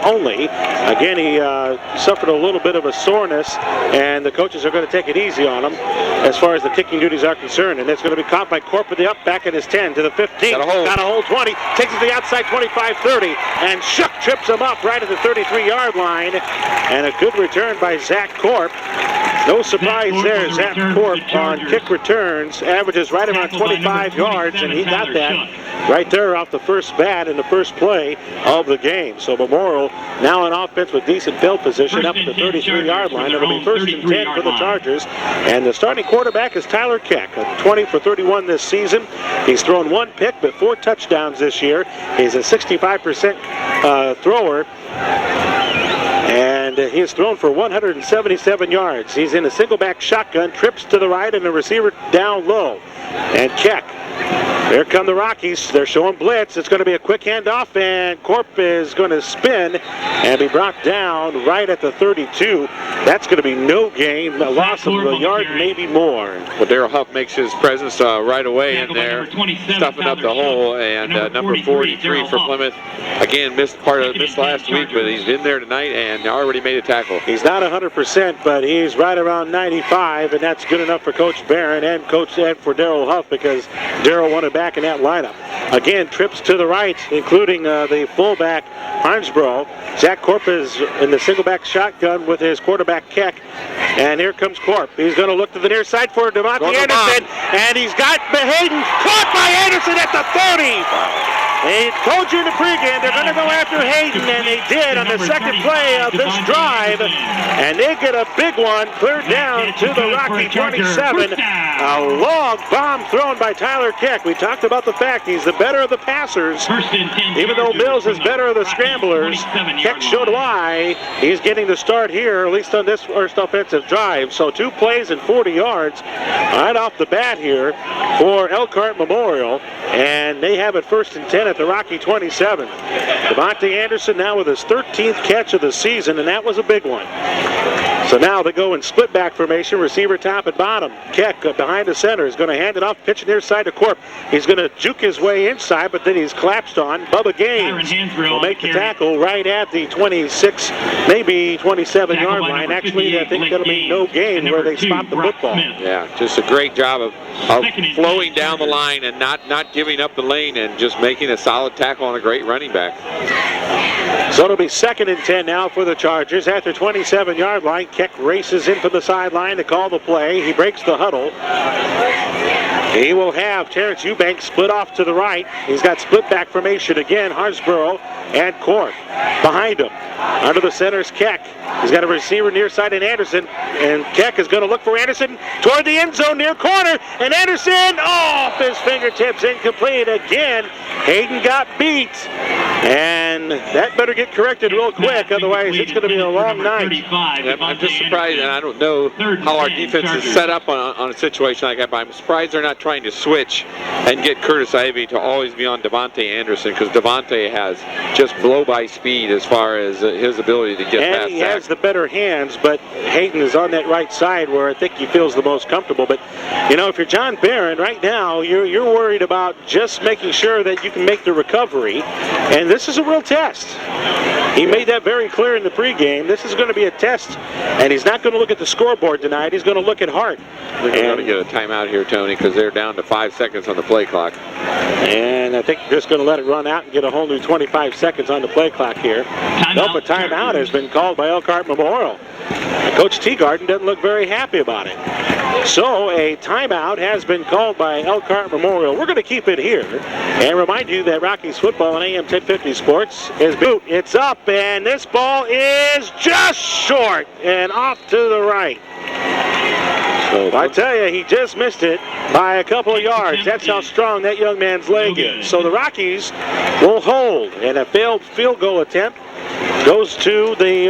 only. Again, he suffered a little bit of a soreness, and the coaches are going to take it easy on him as far as the kicking duties are concerned. And it's going to be caught by Corp with the up back at his 10 to the 15. Got a hold 20. Takes it to the outside 25-30, and Shook trips him up right at the 33-yard line. And a good return by Zach Corp. No surprise there. Zach Corp on kick returns averages right around 25 yards, and he got that right there off the first bat in the first play of the game. So Memorial now on offense with decent field position up at the 33-yard line. It'll be 1st and 10 for the Chargers. And the starting quarterback is Tyler Keck, 20 for 31 this season. He's thrown 1 pick but 4 touchdowns this year. He's a 65% thrower. And he has thrown for 177 yards. He's in a single-back shotgun, trips to the right, and the receiver down low. And Keck. Here come the Rockies. They're showing blitz. It's going to be a quick handoff, and Corp is going to spin and be brought down right at the 32. That's going to be no gain, a loss of a yard, maybe more. Well, Daryl Huff makes his presence right away in there, stuffing up the hole, and number 43 for Plymouth. Again, missed last week, but he's in there tonight and already made a tackle. He's not 100%, but he's right around 95, and that's good enough for Coach Barron and for Daryl Huff, because Daryl wanted back in that lineup. Again, trips to the right, including the fullback Harnsborough. Zach Corp is in the single-back shotgun with his quarterback Keck. And here comes Corp. He's going to look to the near side for DeMonte Anderson. And he's got Hayden caught by Anderson at the 30. They told you in the pregame they're going to go after Hayden, and they did on the second play of this drive. And they get a big one cleared down to the Rocky 27. A long bomb thrown by Tyler Keck. We talked about the fact he's the better of the passers. Even though Mills is better of the scramblers, Keck showed why he's getting the start here, at least on this first offensive drive. So 2 plays and 40 yards right off the bat here for Elkhart Memorial. And they have it 1st and 10 at the Rocky 27. DeMonte Anderson now with his 13th catch of the season, and that was a big one. So now they go in split back formation, receiver top and bottom. Keck behind the center is going to hand it off, pitch near side to Corp. He's going to juke his way inside, but then he's collapsed on. Bubba Gaines will make the tackle right at the 26, maybe 27-yard line. Actually, I think that'll be no gain where they spot the football. Yeah, just a great job of flowing down the line and not giving up the lane and just making a solid tackle on a great running back. So it'll be 2nd and 10 now for the Chargers at their 27-yard line. Keck races in from the sideline to call the play. He breaks the huddle. He will have Terrence Eubanks split off to the right. He's got split back formation again. Harnsborough and Corp behind him. Under the center is Keck. He's got a receiver near side in Anderson, and Keck is going to look for Anderson toward the end zone near corner, and Anderson off his fingertips, incomplete again. Hayden got beat, and that better get corrected real quick, otherwise it's going to be a long night. I'm just surprised, and I don't know how our defense is set up on a situation like that, but I'm surprised they're not trying to switch and get Curtis Ivey to always be on Devontae Anderson, because Devontae has just blow-by speed as far as his ability to get past that. And he has the better hands, but Hayden is on that right side where I think he feels the most comfortable. But, you know, if you're John Barron right now, you're worried about just making sure that you can make the recovery, and this is a real test. He made that very clear in the pregame. This is going to be a test, and he's not going to look at the scoreboard tonight. He's going to look at Hart. They're going to get a timeout here, Tony, because they're down to 5 seconds on the play clock. And I think they're just going to let it run out and get a whole new 25 seconds on the play clock here. Nope, a timeout has been called by Elkhart Memorial. Coach Teagarden doesn't look very happy about it. So a timeout has been called by Elkhart Memorial. We're going to keep it here and remind you that Rockies football on AM 1050 Sports is boot. It's up, and this ball is just short and off to the right. So I tell you, he just missed it by a couple of yards. That's how strong that young man's leg is. So the Rockies will hold, and a failed field goal attempt goes to the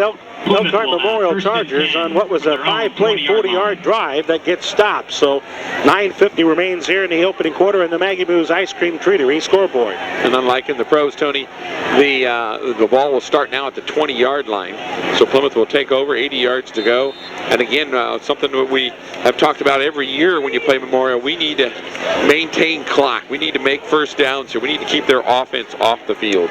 Elkhart Memorial Chargers on what was a 5-play, 40-yard drive that gets stopped. So 9:50 remains here in the opening quarter in the Maggie Moo's Ice Cream Treatery scoreboard. And unlike in the pros, Tony, the ball will start now at the 20-yard line. So Plymouth will take over, 80 yards to go. And again, something that we have talked about every year when you play Memorial, we need to maintain clock. We need to make first downs, so we need to keep their offense off the field.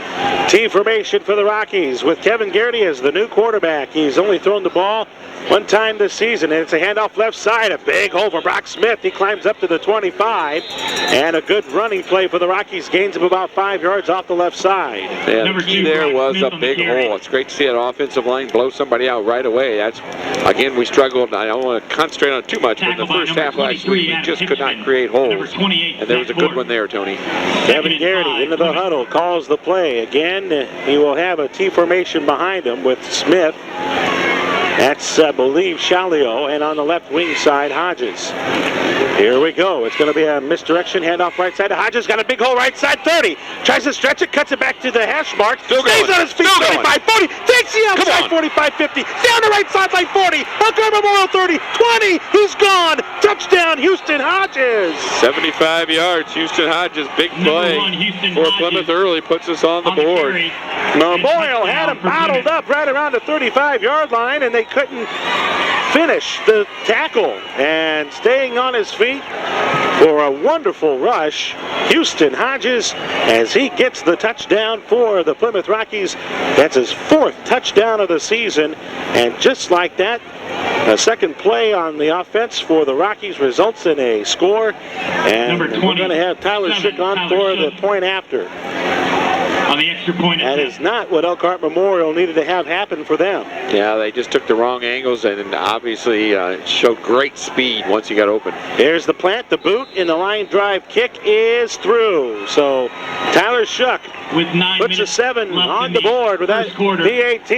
Team formation for the Rockies with Kevin Kevin Garrity is the new quarterback. He's only thrown the ball one time this season, and it's a handoff left side. A big hole for Brock Smith. He climbs up to the 25, and a good running play for the Rockies. Gains of about 5 yards off the left side. Yeah, the key there was a big hole. It's great to see an offensive line blow somebody out right away. That's, again, we struggled. I don't want to concentrate on it too much, but in the first half last week, we just could not create holes. And there was a good one there, Tony. Kevin Garrity into the huddle, calls the play. Again, he will have a T formation behind him with Smith. That's, I believe, Shalio, and on the left wing side, Hodges. Here we go. It's going to be a misdirection, handoff right side to Hodges. Got a big hole right side, 30. Tries to stretch it, cuts it back to the hash mark. Stays on his feet, 35, 40. Takes the outside, 45, 50. Down the right side, like 40. Elkhart Memorial, 30, 20. He's gone. Touchdown, Houston Hodges. 75 yards, Houston Hodges. Big play for Plymouth early. Puts us on the board. Memorial had him bottled up right around the 35-yard line, and they couldn't finish the tackle. And staying on his feet for a wonderful rush, Houston Hodges, as he gets the touchdown for the Plymouth Rockies. That's his 4th touchdown of the season. And just like that, a second play on the offense for the Rockies results in a score. And we're going to have Tyler Schick on for the point after. On the extra point. That is not what Elkhart Memorial needed to have happen for them. Yeah, they just took the wrong angles and obviously showed great speed once he got open. Here's the plant, the boot, and the line drive kick is through. So Tyler Schuck with 9 puts a 7 on the board with that PAT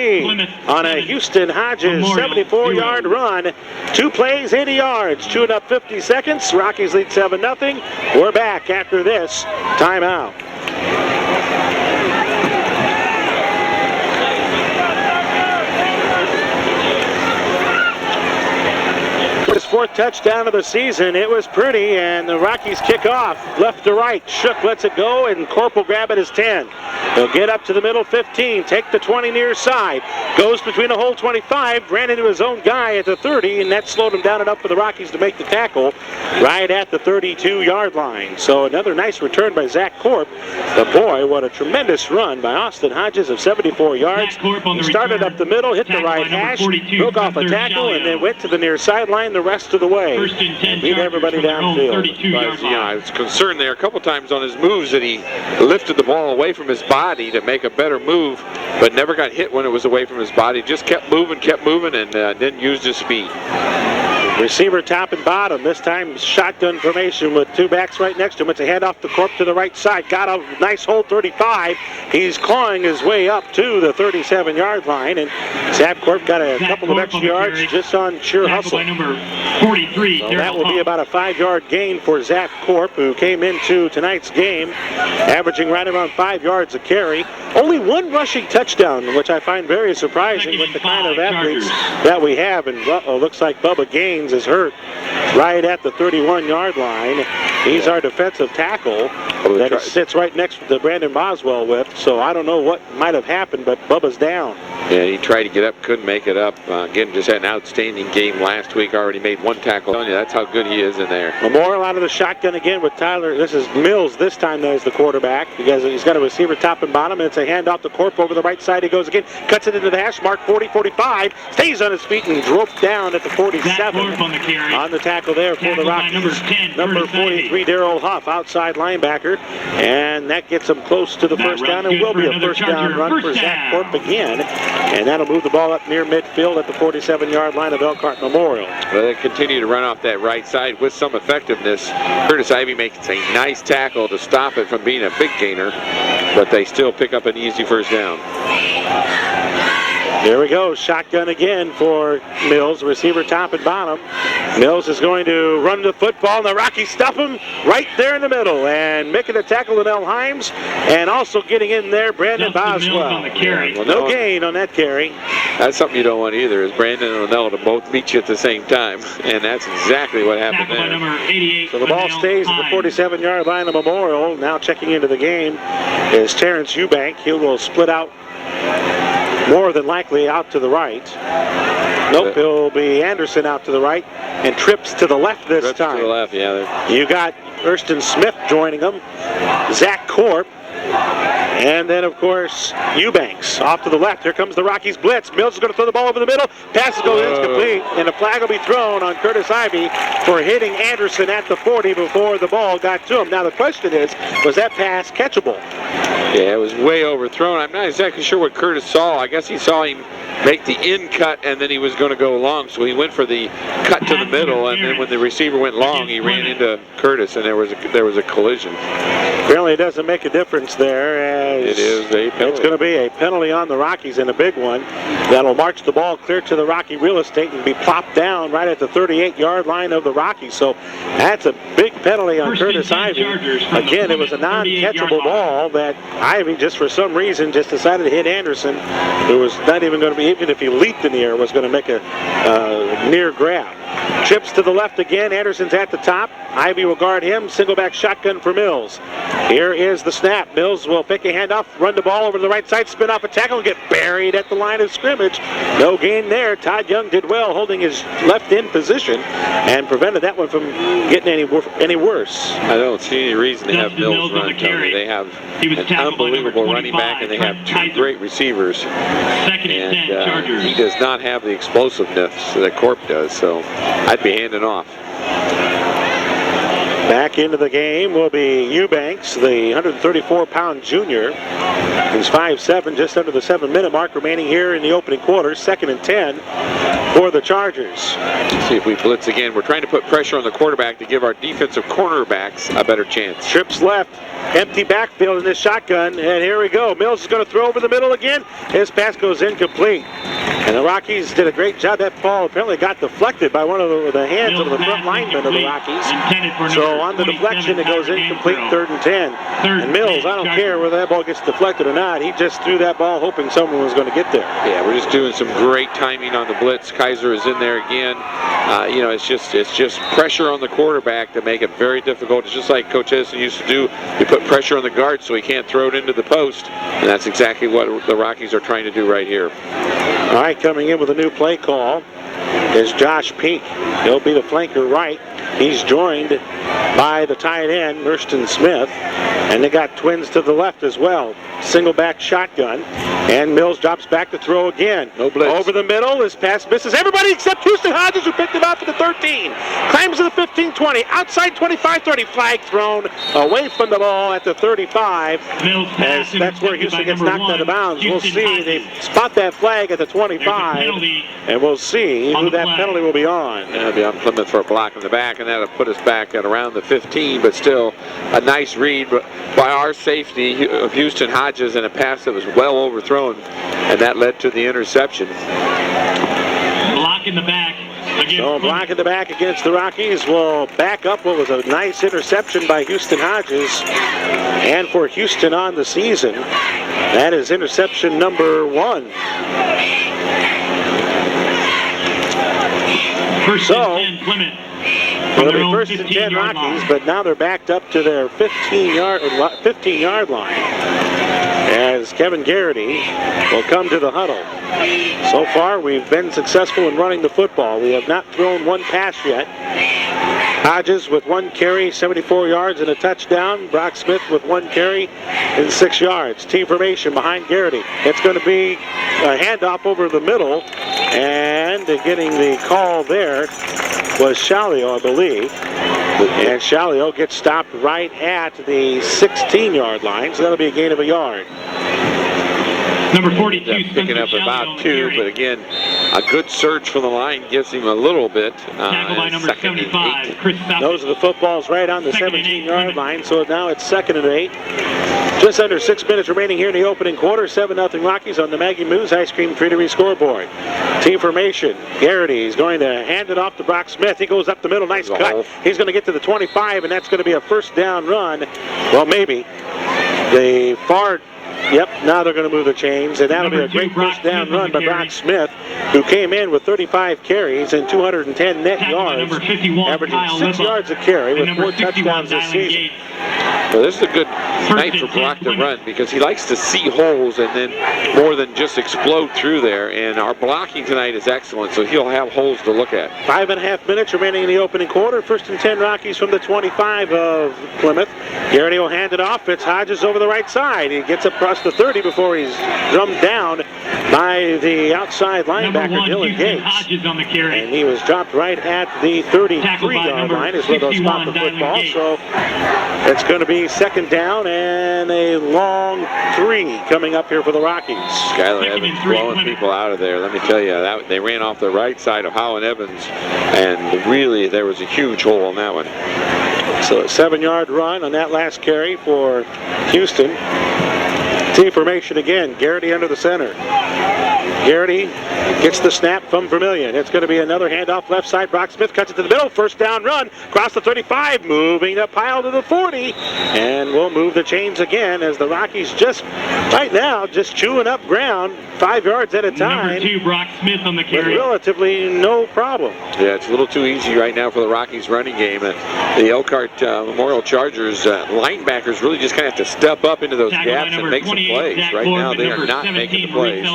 on a Houston Hodges 74-yard run. 2 plays, 80 yards, chewing up 50 seconds. Rockies lead 7-0. We're back after this timeout. His 4th touchdown of the season. It was pretty, and the Rockies kick off left to right. Shook lets it go, and Corp will grab it as 10. He'll get up to the middle 15, take the 20 near side, goes between the whole 25, ran into his own guy at the 30, and that slowed him down enough for the Rockies to make the tackle right at the 32-yard line. So another nice return by Zach Corp. But boy, what a tremendous run by Austin Hodges of 74 yards. He started up the middle, hit the right hash, broke off a tackle, and then went to the near sideline the rest of the way. And beat everybody downfield. I was concerned there a couple times on his moves that he lifted the ball away from his body to make a better move, but never got hit when it was away from his body. Just kept moving, and didn't use his speed. Receiver top and bottom. This time shotgun formation with 2 backs right next to him. It's a handoff to Corp to the right side. Got a nice hole, 35. He's clawing his way up to the 37-yard line, and Zach Corp got a couple of extra yards just on sheer hustle. Number 43. So that will be about a 5-yard gain for Zach Corp, who came into tonight's game averaging right around 5 yards a carry. Only 1 rushing touchdown, which I find very surprising with the kind of athletes that we have. And looks like Bubba Gaines is hurt right at the 31-yard line. He's our defensive tackle that he sits right next to Brandon Boswell with. So I don't know what might have happened, but Bubba's down. Yeah, he tried to get up, couldn't make it up. Again, just had an outstanding game last week. Already made 1 tackle. I'm telling you, that's how good he is in there. Memorial out of the shotgun again with Tyler. This is Mills this time as the quarterback, because he's got a receiver top and bottom, and it's a handoff to Corp over the right side. He goes again, cuts it into the hash mark, 40, 45, stays on his feet and roped down at the 47. On the tackle there for the Rockies. Number 43, Darrell Huff, outside linebacker, and that gets him close to the first down, and will be a first down run for Zach Corp again. And that'll move the ball up near midfield at the 47-yard line of Elkhart Memorial. Well, they continue to run off that right side with some effectiveness. Curtis Ivy makes a nice tackle to stop it from being a big gainer, but they still pick up an easy first down. There we go, shotgun again for Mills, receiver top and bottom. Mills is going to run the football, and the Rockies stop him right there in the middle, and making a tackle to Nell Himes, and also getting in there, Brandon Boswell. Well, no gain on that carry. That's something you don't want either, is Brandon and Nell to both meet you at the same time, and that's exactly what happened there. So the ball stays at the 47-yard line of Memorial. Now checking into the game is Terrence Eubank. He will split out more than likely out to the right. Nope, it'll be Anderson out to the right, and trips to the left this time. To the left, yeah. You got Thurston Smith joining them, Zach Corp, And then, of course, Eubanks off to the left. Here comes the Rockies blitz. Mills is going to throw the ball over the middle. Passes go incomplete, and a flag will be thrown on Curtis Ivy for hitting Anderson at the 40 before the ball got to him. Now, the question is, was that pass catchable? Yeah, it was way overthrown. I'm not exactly sure what Curtis saw. I guess he saw him make the in cut, and then he was going to go long, so he went for the cut to the middle, and then when the receiver went long, he ran into Curtis, and there was a collision. Apparently, it doesn't make a difference there, as it is a penalty. It's going to be a penalty on the Rockies, and a big one. That'll march the ball clear to the Rocky real estate and be plopped down right at the 38-yard line of the Rockies. So that's a big penalty on Curtis Ivy. Again, it was a non-catchable ball that Ivy, just for some reason, just decided to hit Anderson, who was not even going to be, even if he leaped in the air, was going to make a near grab. Trips to the left again. Anderson's at the top. Ivy will guard him. Single back shotgun for Mills. Here is the snap. Mills will pick a handoff, run the ball over to the right side, spin off a tackle, and get buried at the line of scrimmage. No gain there. Todd Young did well holding his left end position and prevented that one from getting any worse. I don't see any reason to have Mills run, Tony. They have an unbelievable running back, and they have two great receivers. And he does not have the explosiveness that Corp does, so I'd be handing off. Back into the game will be Eubanks, the 134-pound junior. He's 5'7", just under the 7-minute mark remaining here in the opening quarter. 2nd and 10 for the Chargers. Let's see if we blitz again. We're trying to put pressure on the quarterback to give our defensive cornerbacks a better chance. Trips left, empty backfield in this shotgun, and here we go. Mills is going to throw over the middle again. His pass goes incomplete. And the Rockies did a great job. That ball apparently got deflected by one of the hands of the front lineman of the Rockies. So on the deflection, it goes incomplete, 3rd and 10. And Mills, I don't care whether that ball gets deflected or not. He just threw that ball hoping someone was going to get there. Yeah, we're just doing some great timing on the blitz. Kaiser is in there again. It's just pressure on the quarterback to make it very difficult. It's just like Coach Edison used to do. We put pressure on the guard so he can't throw it into the post. And that's exactly what the Rockies are trying to do right here. All right, coming in with a new play call is Josh Peak. He'll be the flanker right. He's joined by the tight end, Nurston Smith. And they got twins to the left as well. Single back shotgun. And Mills drops back to throw again. No blitz. Over the middle. His pass misses everybody except Houston Hodges, who picked him up at the 13. Climbs to the 15-20. Outside 25-30. Flag thrown away from the ball at the 35. As that's where Houston gets knocked out of bounds. We'll see. They spot that flag at the 25. And we'll see who that penalty will be on. That'll be on Plymouth for a block in the back, and that'll put us back at around the 15, but still a nice read by our safety of Houston Hodges, and a pass that was well overthrown, and that led to the interception. Block in the back. So a block in the back against the Rockies will back up what was a nice interception by Houston Hodges. And for Houston on the season, that is interception number 1. First and 10 Plymouth. It'll be 1st and 10 Rockies, but now they're backed up to their 15-yard line as Kevin Garrity will come to the huddle. So far, we've been successful in running the football. We have not thrown one pass yet. Hodges with 1 carry, 74 yards and a touchdown. Brock Smith with 1 carry and 6 yards. Team formation behind Garrity. It's going to be a handoff over the middle, and getting the call there was Shalio, I believe. And Shalio gets stopped right at the 16-yard line, so that'll be a gain of a yard. Number 42, picking up about 2, but again, a good search from the line gives him a little bit. Tackle by number 75, Chris South. Those are the footballs right on the 17-yard line, so now it's 2nd and 8. Just under 6 minutes remaining here in the opening quarter. 7-0 Rockies on the Maggie Moo's Ice Cream Treatery scoreboard. Team formation. Garrity is going to hand it off to Brock Smith. He goes up the middle. Nice cut. He's going to get to the 25, and that's going to be a first down run. Well, maybe. The far... Yep, now they're going to move the chains, and that'll be a great first down run by Brock Smith, who came in with 35 carries and 210 net yards, averaging 6 yards a carry with 4 touchdowns this season. Well, this is a night for Brock to run because he likes to see holes and then more than just explode through there. And our blocking tonight is excellent, so he'll have holes to look at. 5.5 minutes remaining in the opening quarter. 1st and 10 Rockies from the 25 of Plymouth. Garrity will hand it off. It's Hodges over the right side. He gets across the 30 before he's drummed down by the outside linebacker, Dylan Gates. Hodges on the carry. And he was dropped right at the 33-yard line is where they'll stop the football. So it's going to be 2nd down and a long 3 coming up here for the Rockies. Skylar Evans blowing people out of there. Let me tell you, they ran off the right side of Howland Evans, and really there was a huge hole on that one. So a 7-yard run on that last carry for Houston. T formation again. Garrity under the center. Garrity gets the snap from Vermillion. It's going to be another handoff left side. Brock Smith cuts it to the middle. 1st down run. Across the 35. Moving the pile to the 40. And we'll move the chains again as the Rockies right now, chewing up ground 5 yards at a time. Number 2, Brock Smith on the carry. With relatively no problem. Yeah, it's a little too easy right now for the Rockies running game. The Elkhart Memorial Chargers linebackers really just kind of have to step up into those gaps and make some plays. Right now they are not making the plays.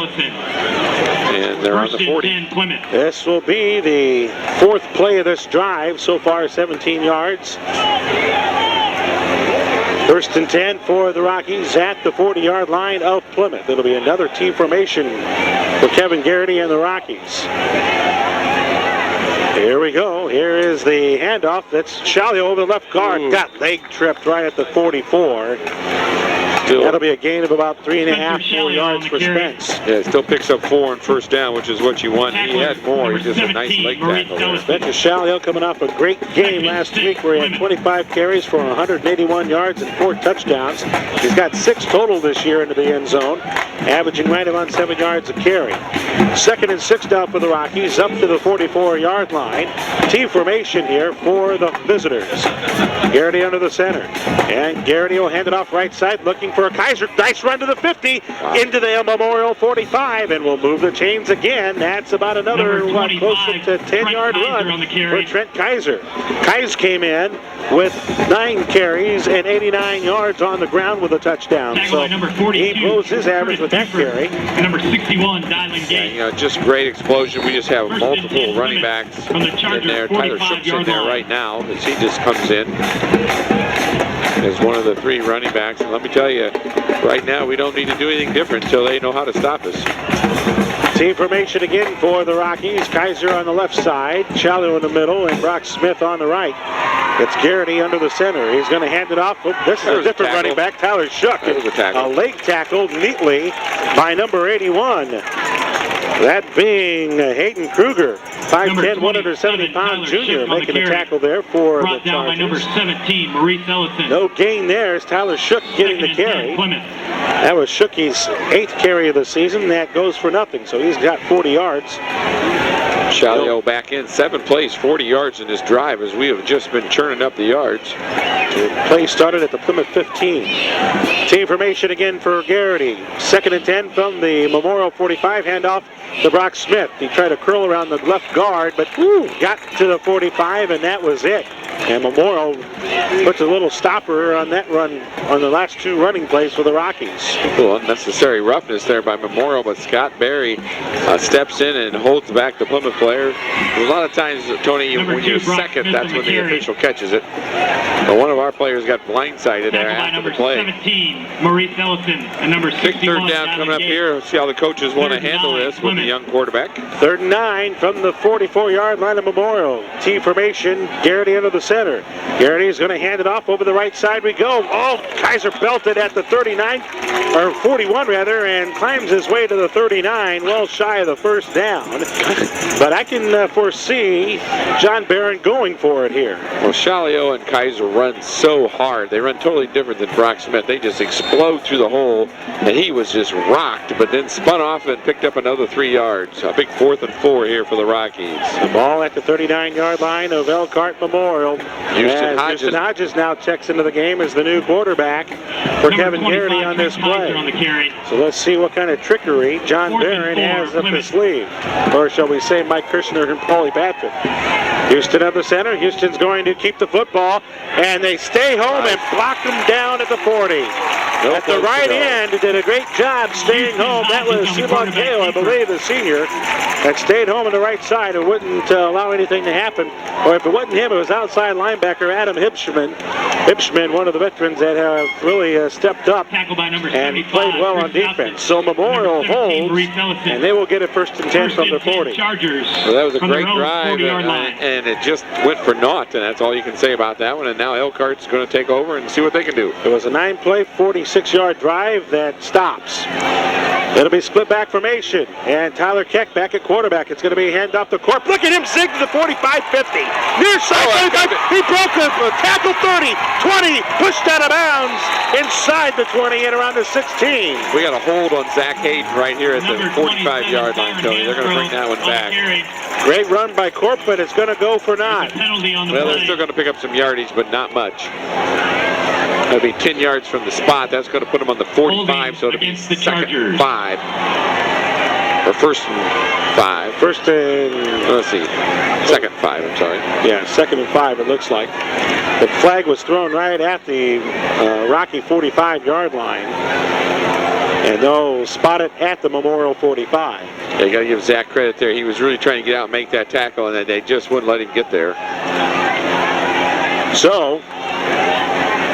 And they're on the 40. This will be the 4th play of this drive. So far 17 yards. 1st and 10 for the Rockies at the 40-yard line of Plymouth. It'll be another T formation for Kevin Garrity and the Rockies. Here we go. Here is the handoff. That's Shalio over the left guard. Ooh. Got leg tripped right at the 44. That'll be a gain of about 3.5, 4 yards for Spence. Yeah, it still picks up 4 on 1st down, which is what you want. He had more. He just a nice leg tackle there. Spence Shalio coming off a great game last week where he had 25 carries for 181 yards and 4 touchdowns. He's got 6 total this year into the end zone, averaging right around 7 yards a carry. 2nd and 6 down for the Rockies, up to the 44-yard line. T formation here for the visitors. Garrity under the center. And Garrity will hand it off right side, looking for a Kaiser. Nice run to the 50, into the Memorial 45, and we'll move the chains again. That's about another, close to 10-yard run for Trent Kaiser. Kaiser came in with 9 carries and 89 yards on the ground with a touchdown. So he blows his average with that carry. Number 61, Dylan Gates. Just great explosion. We just have multiple running backs in there. Tyler Shook's in there right now as he just comes in as one of the 3 running backs. And let me tell you, right now we don't need to do anything different until they know how to stop us. Team formation again for the Rockies. Kaiser on the left side, Shallow in the middle, and Brock Smith on the right. It's Garrity under the center. He's going to hand it off. Oh, this is a different running back, Tyler Shook. A leg tackle neatly by number 81. That being Hayden Kruger, 5'10", 170-pound junior, making the tackle there for the Chargers. Down by number 17, Maurice Ellison. No gain there. It's Tyler Shook getting the carry. That was Shookie's 8th carry of the season. That goes for nothing, so he's got 40 yards. Shalio back in, 7 plays, 40 yards in this drive as we have just been churning up the yards. The play started at the Plymouth 15. Team formation again for Garrity. 2nd and 10 from the Memorial 45, handoff to Brock Smith. He tried to curl around the left guard, but got to the 45, and that was it. And Memorial puts a little stopper on that run on the last 2 running plays for the Rockies. A little unnecessary roughness there by Memorial, but Scott Berry steps in and holds back the Plymouth player. A lot of times, Tony, when you're second, that's when the official catches it. But one of our players got blindsided there after the play. 17, Maurice Ellison, and number 61. 3rd down coming up here. Let's see how the coaches want to handle this with the young quarterback. 3rd and 9 from the 44-yard line of Memorial. T formation, Garrity under the center. Garrity is going to hand it off over the right side. We go. Oh, Kaiser belted at the 39, or 41 rather, and climbs his way to the 39, well shy of the 1st down. But I can foresee John Barron going for it here. Well, Shalio and Kaiser run so hard. They run totally different than Brock Smith. They just explode through the hole, and he was just rocked, but then spun off and picked up another 3 yards. A big 4th and 4 here for the Rockies. The ball at the 39-yard line of Elkhart Memorial. So Houston Houston Hodges now checks into the game as the new quarterback for Kevin Garrity on this play. On the carry. So let's see what kind of trickery John 4th and Barron 4, has up Plymouth. his sleeve. Or shall we say Mike Kirshner and Paulie Patrick. Houston at the center. Houston's going to keep the football, and they stay home and block them down at the 40. At the right end, did a great job staying home. That was Simon Gale, I believe, the senior, that stayed home on the right side and wouldn't allow anything to happen. Or if it wasn't him, it was outside linebacker Adam Hipschman. Hipschman, one of the veterans that have really stepped up and played well on defense. So Memorial holds, and they will get a 1st and 10 from the 40. Well, that was a great drive, and it just went for naught, and that's all you can say about that one. And now Elkhart's going to take over and see what they can do. It was a 9-play, 46-yard drive that stops. It'll be split back formation, and Tyler Keck back at quarterback. It's going to be a handoff to Corp. Look at him zig to the 45-50. Near side, he broke a tackle 30, 20, pushed out of bounds inside the 20 and around the 16. We got a hold on Zach Hayden right here at the 45-yard line, Tony. They're going to bring that one back. Great run by Corp, but it's going to go for naught. Well, they're still going to pick up some yardage, but not much. That'll be 10 yards from the spot. That's going to put them on the 45, so it'll be 2nd and 5. Or 1st and 5. First and... Let's see. 2nd and 5, I'm sorry. Yeah, 2nd and 5, it looks like. The flag was thrown right at the Rocky 45-yard line. And they'll spot it at the Memorial 45. Yeah, you got to give Zach credit there. He was really trying to get out and make that tackle, and they just wouldn't let him get there. So,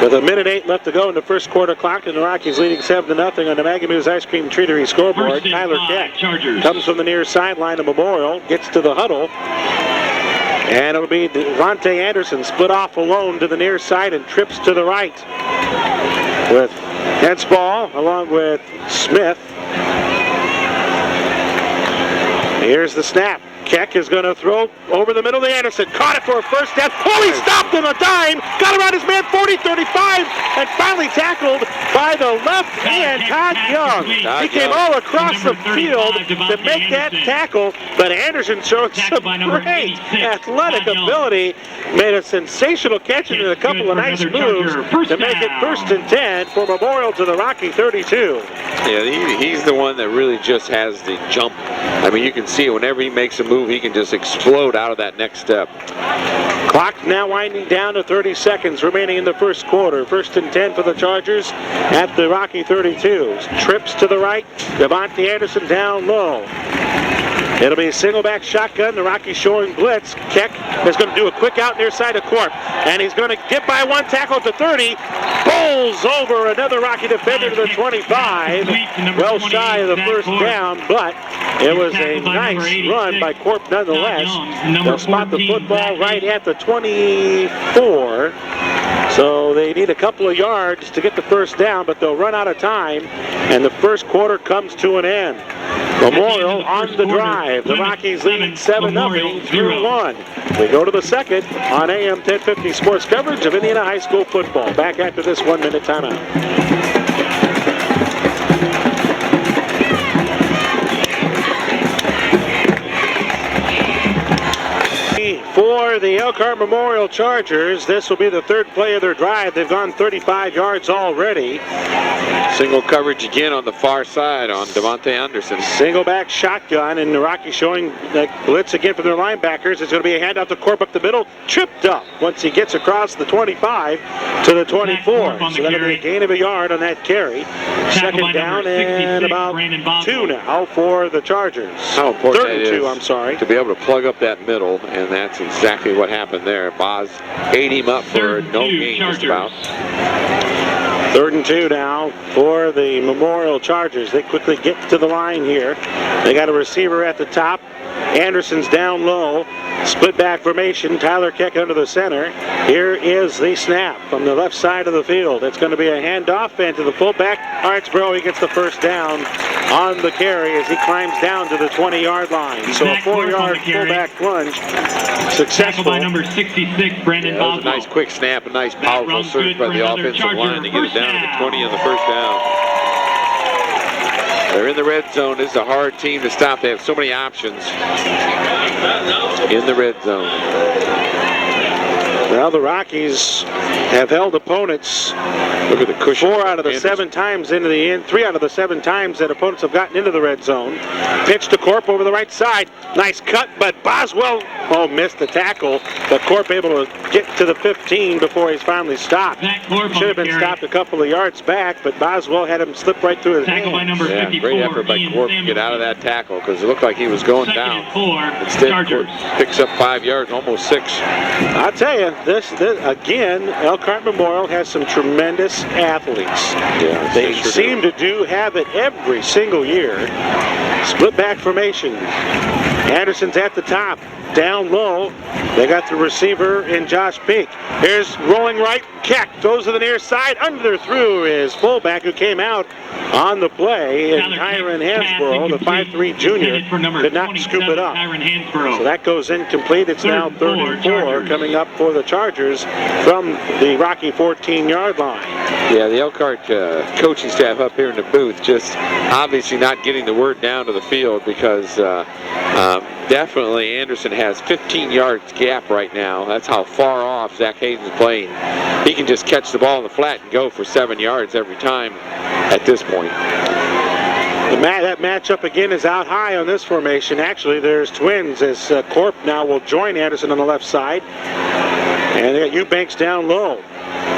with 1:08 left to go in the first quarter clock, and the Rockies leading 7-0 on the Magamoo's Ice Cream Treatery scoreboard. Tyler Keck comes from the near sideline of Memorial, gets to the huddle, and it'll be Devontae Anderson split off alone to the near side and trips to the right with Hensball along with Smith. Here's the snap. Keck is going to throw over the middle to Anderson. Caught it for a 1st down. Oh, he stopped on a dime. Got around his man 40, 35, and finally tackled by the left hand, Todd Young. He came all across the field to make that tackle, but Anderson showed some great athletic ability. Made a sensational catch and a couple of nice moves to make it 1st and 10 for Memorial to the Rocky 32. Yeah, he's the one that really just has the jump. I mean, you can see it whenever he makes a move, he can just explode out of that next step. Clock now winding down to 30 seconds remaining in the first quarter. 1st and 10 for the Chargers at the Rocky 32. Trips to the right. Devontae Anderson down low. It'll be a single back shotgun. The Rockies showing blitz. Keck is going to do a quick out near side of Corp. And he's going to get by one tackle at the 30. Bowls over another Rocky defender to the 25. Well shy of the 1st down, but it was a nice run by Corp nonetheless. They'll spot the football right at the 24. So they need a couple of yards to get the 1st down, but they'll run out of time. And the first quarter comes to an end. Memorial on the drive. The Rockies leading 7-0 through 1. We go to the second on AM 1050 sports coverage of Indiana High School football. Back after this 1-minute timeout. For the Elkhart Memorial Chargers, this will be the 3rd play of their drive. They've gone 35 yards already. Single coverage again on the far side on Devontae Anderson. Single back shotgun, and the Rockies showing that blitz again from their linebackers. It's going to be a handoff to Corp up the middle. Tripped up once he gets across the 25 to the 24. So that'll be a gain of a yard on that carry. 2nd down and about 2 now for the Chargers. How important 3rd and 2, I'm sorry. To be able to plug up that middle, and that's exactly what happened there. Boz ate him up for no gain just about. 3rd and 2 now for the Memorial Chargers. They quickly get to the line here. They got a receiver at the top. Anderson's down low. Split back formation. Tyler Keck under the center. Here is the snap from the left side of the field. It's going to be a handoff and to the fullback. Hartsboro, he gets the 1st down on the carry as he climbs down to the 20-yard line. So a 4-yard fullback plunge. Successful. By number 66, Brandon That was a nice quick snap, a nice powerful surge by the offensive line to get it down to the 20 on the 1st down. They're in the red zone. This is a hard team to stop. They have so many options in the red zone. Well, the Rockies have held opponents. Look at the cushion. 4 out of the 7 times into the end. 3 out of the 7 times that opponents have gotten into the red zone. Pitch to Corp over the right side. Nice cut, but Boswell missed the tackle. But Corp able to get to the 15 before he's finally stopped. Should have been stopped a couple of yards back, but Boswell had him slip right through his hands. By number 54, great effort by Corp to get out of that tackle because it looked like he was going down. Instead, Corp picks up 5 yards, almost 6. I'll tell you, this again, Elkhart Memorial has some tremendous athletes. Yeah, they seem to have it every single year. Split back formation. Anderson's at the top. Down low, they got the receiver in Josh Peak. Here's rolling right, Keck throws to the near side. Under through his fullback who came out on the play, and Tyron Hansborough, the 5'3" junior, could not scoop it up. So that goes incomplete. It's now 3rd and 4 coming up for the Chargers from the Rocky 14-yard line. Yeah, the Elkhart coaching staff up here in the booth just obviously not getting the word down to the field because definitely Anderson has 15 yards gap right now. That's how far off Zach Hayden's playing. He can just catch the ball in the flat and go for 7 yards every time at this point. That matchup again is out high on this formation. Actually, there's twins as Corp now will join Anderson on the left side. And they got Eubanks down low.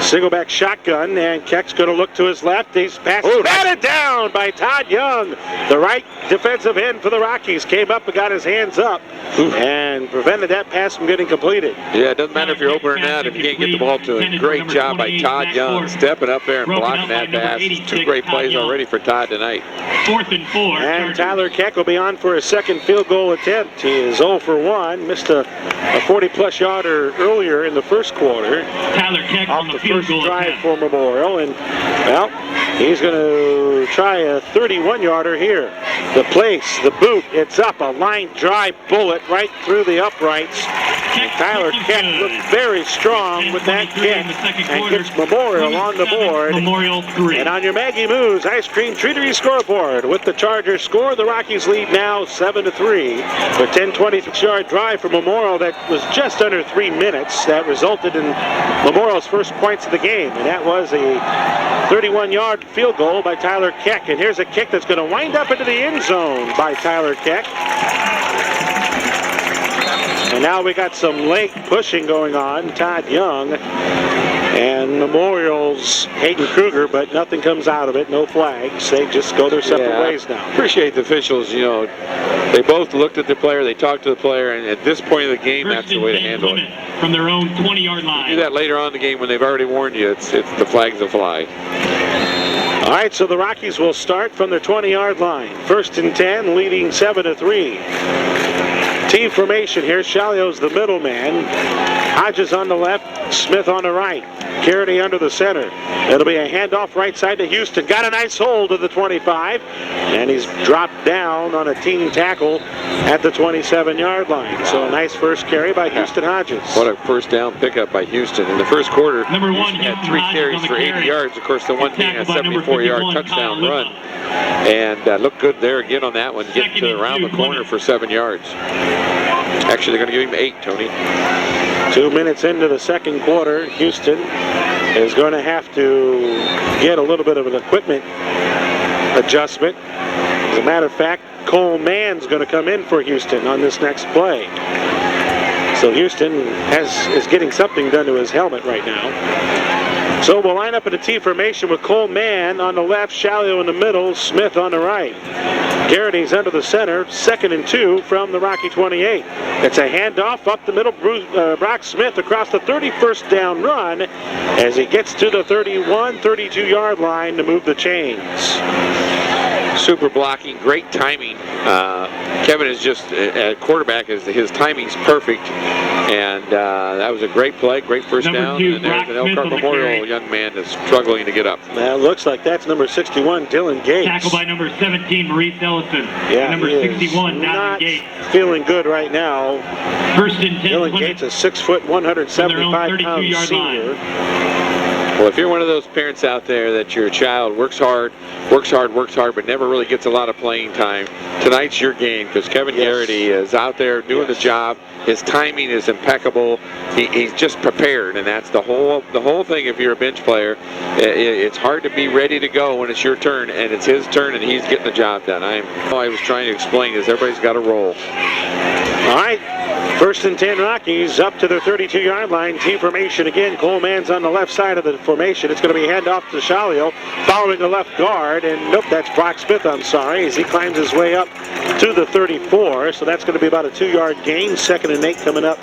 Single back shotgun, and Keck's going to look to his left. He's batted down by Todd Young. The right defensive end for the Rockies came up and got his hands up and prevented that pass from getting completed. Yeah, it doesn't matter if you're open or not if you can't get the ball to him. Great job by Todd Young stepping up there and blocking that pass. 2 great plays already for Todd tonight. 4th and 4. And Tyler Keck will be on for a second field goal attempt. He is 0 for 1. Missed a 40-plus yarder earlier in the first quarter. Tyler Keck on the first drive for Memorial, and well, he's going to try a 31-yarder here. The place, the boot, it's up, a line drive bullet right through the uprights. And Tyler Keck looked very strong with that kick and gets Memorial on the board. Memorial 3. And on your Maggie Moo's Ice Cream Treatery scoreboard, with the Chargers score, the Rockies lead now 7-3. The 10-26-yard drive for Memorial that was just under 3 minutes. That resulted in Memorial's first points of the game, and that was a 31-yard field goal by Tyler Keck. And here's a kick that's going to wind up into the end zone by Tyler Keck. And now we got some late pushing going on. Todd Young and Memorial's Hayden Kruger, but nothing comes out of it. No flags. They just go their separate ways now. Appreciate the officials. You know, they both looked at the player, they talked to the player, and at this point of the game, that's the way to handle it. From their own 20-yard line. You do that later on in the game when they've already warned you. It's the flags will fly. All right, so the Rockies will start from their 20-yard line. 1st and 10, leading 7-3. Team formation here. Shalio's the middleman. Hodges on the left, Smith on the right. Garrity under the center. It'll be a handoff right side to Houston. Got a nice hold of the 25, and he's dropped down on a team tackle at the 27-yard line. So a nice first carry by Houston Hodges. What a first down pickup by Houston. In the first quarter, Number 1, Houston had 3 carries for 80 yards. Of course, the one being a 74-yard touchdown run. And looked good there again on that one. Getting to around the corner for 7 yards. Actually, they're going to give him 8, Tony. 2 minutes into the second quarter, Houston is going to have to get a little bit of an equipment adjustment. As a matter of fact, Cole Mann's going to come in for Houston on this next play. So Houston is getting something done to his helmet right now. So we'll line up in a T formation with Cole Mann on the left, Shalio in the middle, Smith on the right. Garrity's under the center, 2nd and 2 from the Rocky 28. It's a handoff up the middle, Brock Smith across the 31st down run as he gets to the 31, 32-yard line to move the chains. Super blocking, great timing. Kevin is just at quarterback. His timing's perfect, and that was a great play, great first down. 2, and there's an Elkhart Memorial young man that's struggling to get up. That looks like that's number 61, Dylan Gates. Tackled by number 17, Maurice Ellison. Yeah, number 61, Dylan Gates. Feeling good right now. 1st and 10. Dylan Gates, a 6 foot, 175-pound senior. Well, if you're one of those parents out there that your child works hard, but never really gets a lot of playing time, tonight's your game, because Kevin Garrity is out there doing the job. His timing is impeccable. He's just prepared, and that's the whole thing. If you're a bench player, it's hard to be ready to go when it's your turn, and it's his turn, and he's getting the job done. I was trying to explain is everybody's got to roll. All right, 1st and 10 Rockies up to their 32-yard line. Team formation again. Coleman's on the left side of the formation. It's going to be handoff to Shalio, following the left guard, and nope, that's Brock Smith, I'm sorry, as he climbs his way up to the 34. So that's going to be about a 2-yard gain. 2nd and 8 coming up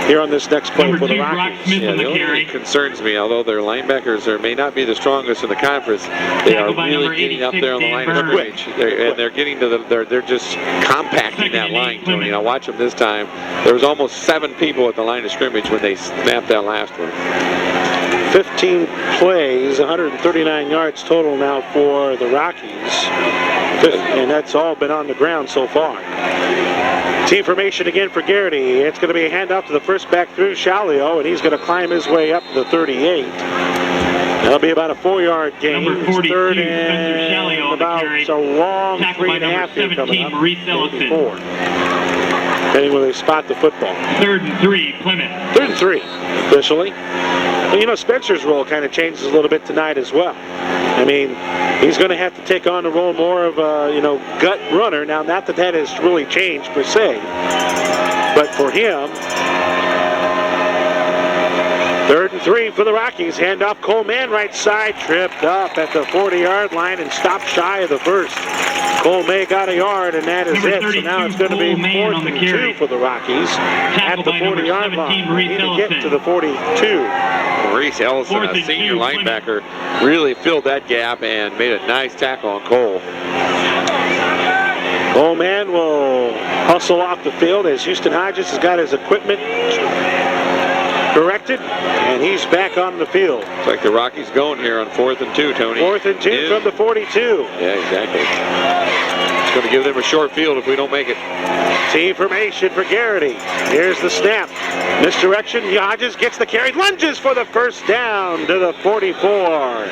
here on this next play for the Rockies. Yeah, the only thing that concerns me, although their linebackers may not be the strongest in the conference, they are really getting up there on the line of scrimmage. They're getting to they're just compacting that line, Tony. Now watch them this time. There was almost 7 people at the line of scrimmage when they snapped that last one. 15 plays, 139 yards total now for the Rockies, and that's all been on the ground so far. Team formation again for Garrity. It's going to be a handoff to the first back through Shalio, and he's going to climb his way up to the 38. That'll be about a 4-yard gain. Number 42, 3rd Spencer Shalio on the about carry. a long Tackled by 3.5 here number coming 17, up. Maurice Ellison. 4. Depending where they spot the football. 3rd and 3, Plymouth. 3rd and 3, officially. And you know, Spencer's role kind of changes a little bit tonight as well. I mean, he's going to have to take on the role more of a, gut runner. Now, not that that has really changed per se, but for him, 3rd and 3 for the Rockies. Handoff Coleman right side, tripped up at the 40-yard line and stopped shy of the first. Coleman got a yard, and that is Number it. So now it's going to be 4th and 2 for the Rockies at the 40-yard line. They need to get to the 42. Maurice Ellison, a senior linebacker, really filled that gap and made a nice tackle on Cole. Coleman will hustle off the field as Houston Hodges has got his equipment corrected, and he's back on the field. It's like the Rockies going here on 4th and 2, Tony. 4th and 2 from the 42. Yeah, exactly. It's going to give them a short field if we don't make it. Team formation for Garrity. Here's the snap. Misdirection. Hodges gets the carry. Lunges for the first down to the 44.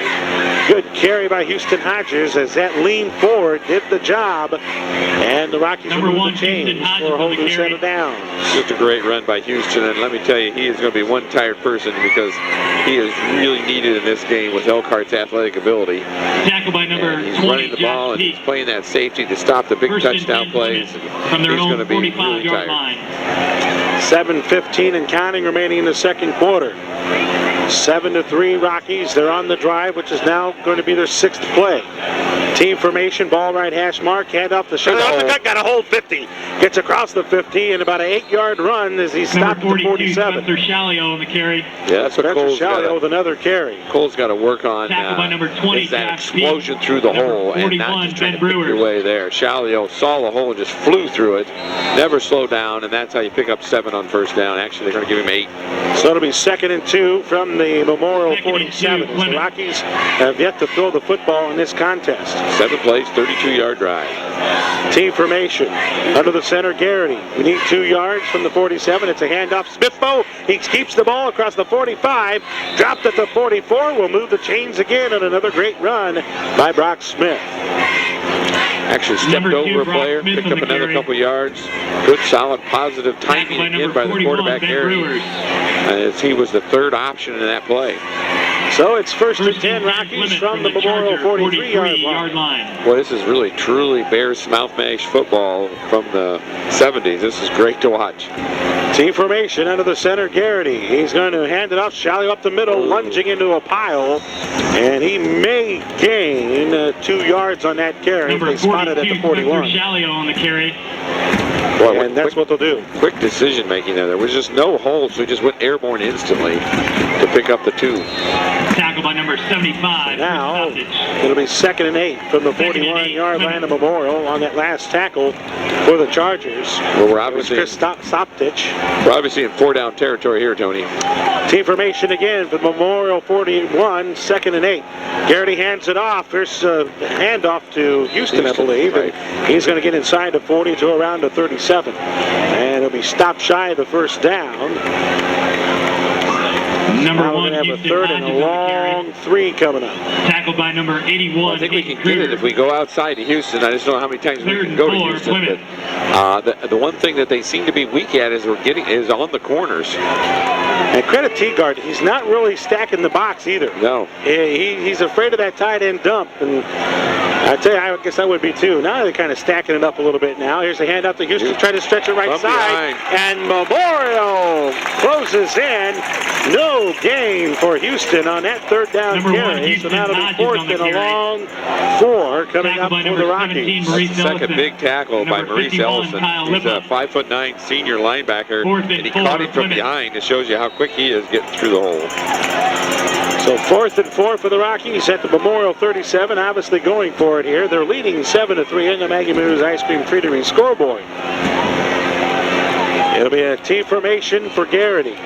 Good carry by Houston Hodges as that lean forward did the job. And the Rockies will move the chains for a holding set of downs. Just a great run by Houston, and let me tell you, he is going to be one tired person because he is really needed in this game with Elkhart's athletic ability. Tackled by number 20, he's running the ball, and he's playing that safety to stop the big touchdown plays. From their he's going to be really 45-yard tired. line. 7:15 and counting remaining in the second quarter. 7-3 Rockies. They're on the drive, which is now going to be their 6th play. Team formation, ball right hash mark, hand off the shot. Got a hold 50. Gets across the 50 and about an 8-yard run as he stopped at the 47. Spencer Shalio on the carry. Yeah, that's what Cole's got. With another carry. Cole's got to work on Tackled by number 20, is that Josh explosion through the hole and not just trying to pick your way there. Shalio saw the hole and just flew through it, never slowed down, and that's how you pick up 7 on first down. Actually, they're going to give him 8. So it'll be 2nd and 2 from the Memorial 47. The Rockies have yet to throw the football in this contest. 7 plays, 32-yard drive. Team formation. Under the center, Garrity. We need 2 yards from the 47. It's a handoff. Smithbo. He keeps the ball across the 45. Dropped at the 44. Will move the chains again on another great run by Brock Smith. Actually stepped over a player, picked up another couple yards. Good, solid, positive timing again by the quarterback, Garrity, as he was the 3rd option in that play. So it's 1st and 10 Rockies from the Memorial 43-yard line. Boy, this is really, truly Bears mouth mash football from the 70s. This is great to watch. Team formation under the center, Garrity. He's going to hand it off. Shalio up the middle, lunging into a pile. And he may gain 2 yards on that carry. They spotted at the 41. Shalio on the carry. Boy, and that's what they'll do. Quick decision making there. There was just no hole, so he just went airborne instantly to pick up the 2. Tackled by number 75. Now it'll be 2nd and 8 from the 41-yard line of Memorial on that last tackle for the Chargers. Well, we're obviously Chris Soptich. We're obviously in 4-down territory here, Tony. Team formation again for Memorial 41, 2nd and 8. Garrity hands it off. Here's a handoff to Houston, I believe. Right. He's going to get inside the 40 to around the 37. And he'll be stopped shy of the first down. Number Now we're 1, going to have a Houston third and Hodges a on the carry. long 3 coming up. Tackled by number 81. Well, I think we can get it if we go outside to Houston. I just don't know how many times we Third can and go to 4, Houston. Plymouth. But the one thing that they seem to be weak at is is on the corners. And credit Teagard, he's not really stacking the box either. No. He's afraid of that tight end dump, and I tell you, I guess I would be too. Now they're kind of stacking it up a little bit now. Here's a hand up to Houston, trying to stretch it right From side, behind. and Memorial closes in. No gain for Houston on that third down Number 1, carry. So Houston now it'll be Hodges fourth on the and a carry. long 4 coming Tackled up by for number the 17, Rockies. Maurice That's the second Ellison. big tackle by Number Maurice 51, Ellison. Kyle He's a Lippa. 5'9" senior linebacker, Fourth and and he 4, caught him from Plymouth. behind. It shows you how quick he is getting through the hole. So 4th and 4 for the Rockies at the Memorial 37, obviously going for it here. They're leading 7-3 in the Maggie Moo's Ice Cream Treatery scoreboard. It'll be a T formation for Garrity.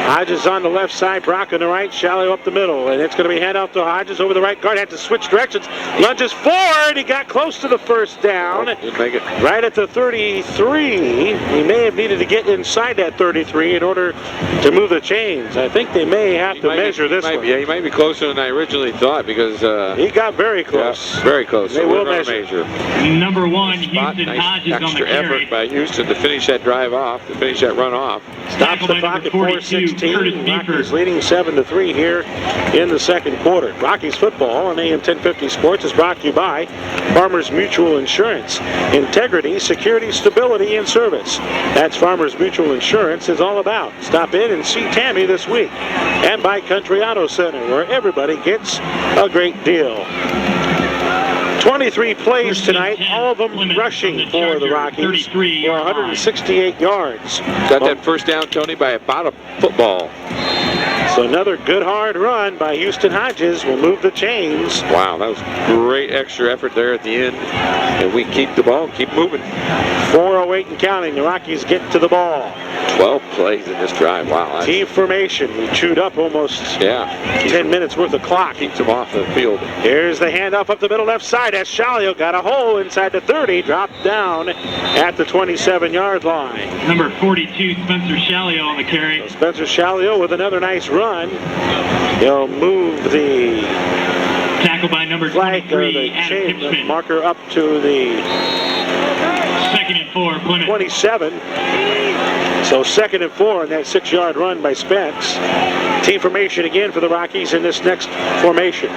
Hodges on the left side, Brock on the right, Shallow up the middle, and it's going to be handoff to Hodges over the right guard. Had to switch directions, lunges forward. He got close to the first down. Didn't make it. Right at the 33. He may have needed to get inside that 33 in order to move the chains. I think they may have to measure this one. Yeah, he might be closer than I originally thought because He got very close. yeah, very close. They So will we're gonna measure. Number 1, Spot, Houston nice Hodges on the extra carry. effort by Houston to finish that drive off, to finish that run off. Stops the Tackled by clock at number 42, 4:16. Curtis Rockies Beeford. leading 7-3 here in the second quarter. Rockies football on AM 1050 Sports is brought to you by Farmers Mutual Insurance. Integrity, security, stability, and service. That's Farmers Mutual Insurance is all about. Stop in and see Tammy this week. And by Country Auto Center, where everybody gets a great deal. 23 plays tonight, all of them rushing for the Rockies for 168 yards. Got that first down, Tony, by about a football. So another good hard run by Houston Hodges will move the chains. Wow, that was great extra effort there at the end. And we keep the ball and keep moving. 4:08 and counting. The Rockies get to the ball. 12 plays in this drive. Wow. Team formation. We chewed up almost 10 minutes worth of clock. Keeps them off the field. Here's the handoff up the middle left side. As Shalio got a hole inside the 30. Dropped down at the 27-yard line. Number 42, Spencer Shalio on the carry. Spencer Shalio with another nice run. He'll move the Tackled by number flag or 23, the Adam chain Hipsman. marker up to the 2nd and 4, Plymouth. 27. So 2nd and 4 on that 6-yard run by Spence. Team formation again for the Rockies in this next formation.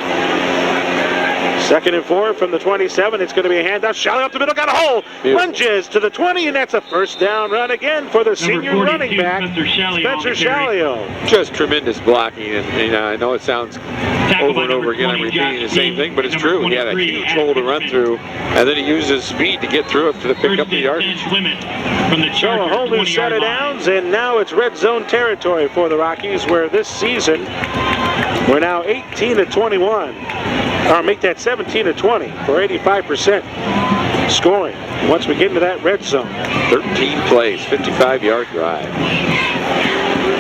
2nd and 4 from the 27. It's going to be a handoff. Shallow up the middle, got a hole. Beautiful. Lunges to the 20, and that's a first down run again for the senior 42, running back, Spencer Shalio on Spencer the carry. Shalio. Just tremendous blocking. And I know it sounds Tackled over by and over number again. I'm 20, repeating the Josh same King. thing, but it's Number true. He had a 23, huge Adam hole to run Hipsman. through, and then he used his speed to get through it to pick up the yardage. Plymouth from the So a Chargers, whole new set 20-yard of line. downs, and now it's red zone territory for the Rockies, where this season we're now 18-21. Or make that 17-20 for 85% scoring. Once we get into that red zone. 13 plays, 55-yard drive.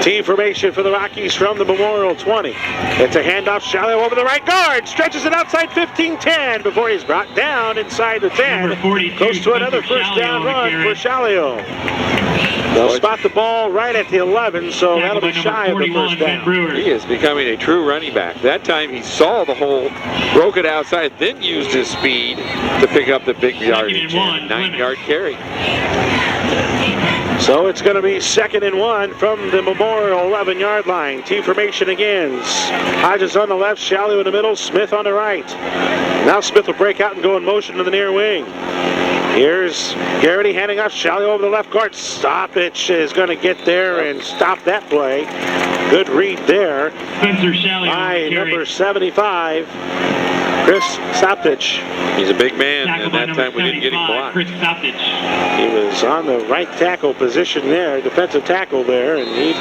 Team formation for the Rockies from the Memorial 20. It's a handoff, Shallow over the right guard. Stretches it outside 15-10 before he's brought down inside the 10. Number 42, Close to another Spencer first down Shalio on the run carry. for Shallow. They'll spot the ball right at the 11, so that'll be shy of the first down. He is becoming a true running back. That time he saw the hole, broke it outside, then used his speed to pick up the big yardage. 9-yard carry. So it's going to be 2nd and 1 from the Memorial 11-yard line. Team formation again. Hodges on the left, Shallow in the middle, Smith on the right. Now Smith will break out and go in motion to the near wing. Here's Garrity handing off Shallow over the left guard. Stoppage is going to get there and stop that play. Good read there Spencer Shalio by on the carry. number 75, Chris Stoppage. He's a big man, Tackled and by that number time we didn't get him 75, blocked. Chris Stoppage. He was on the right tackle position there, defensive tackle there, and he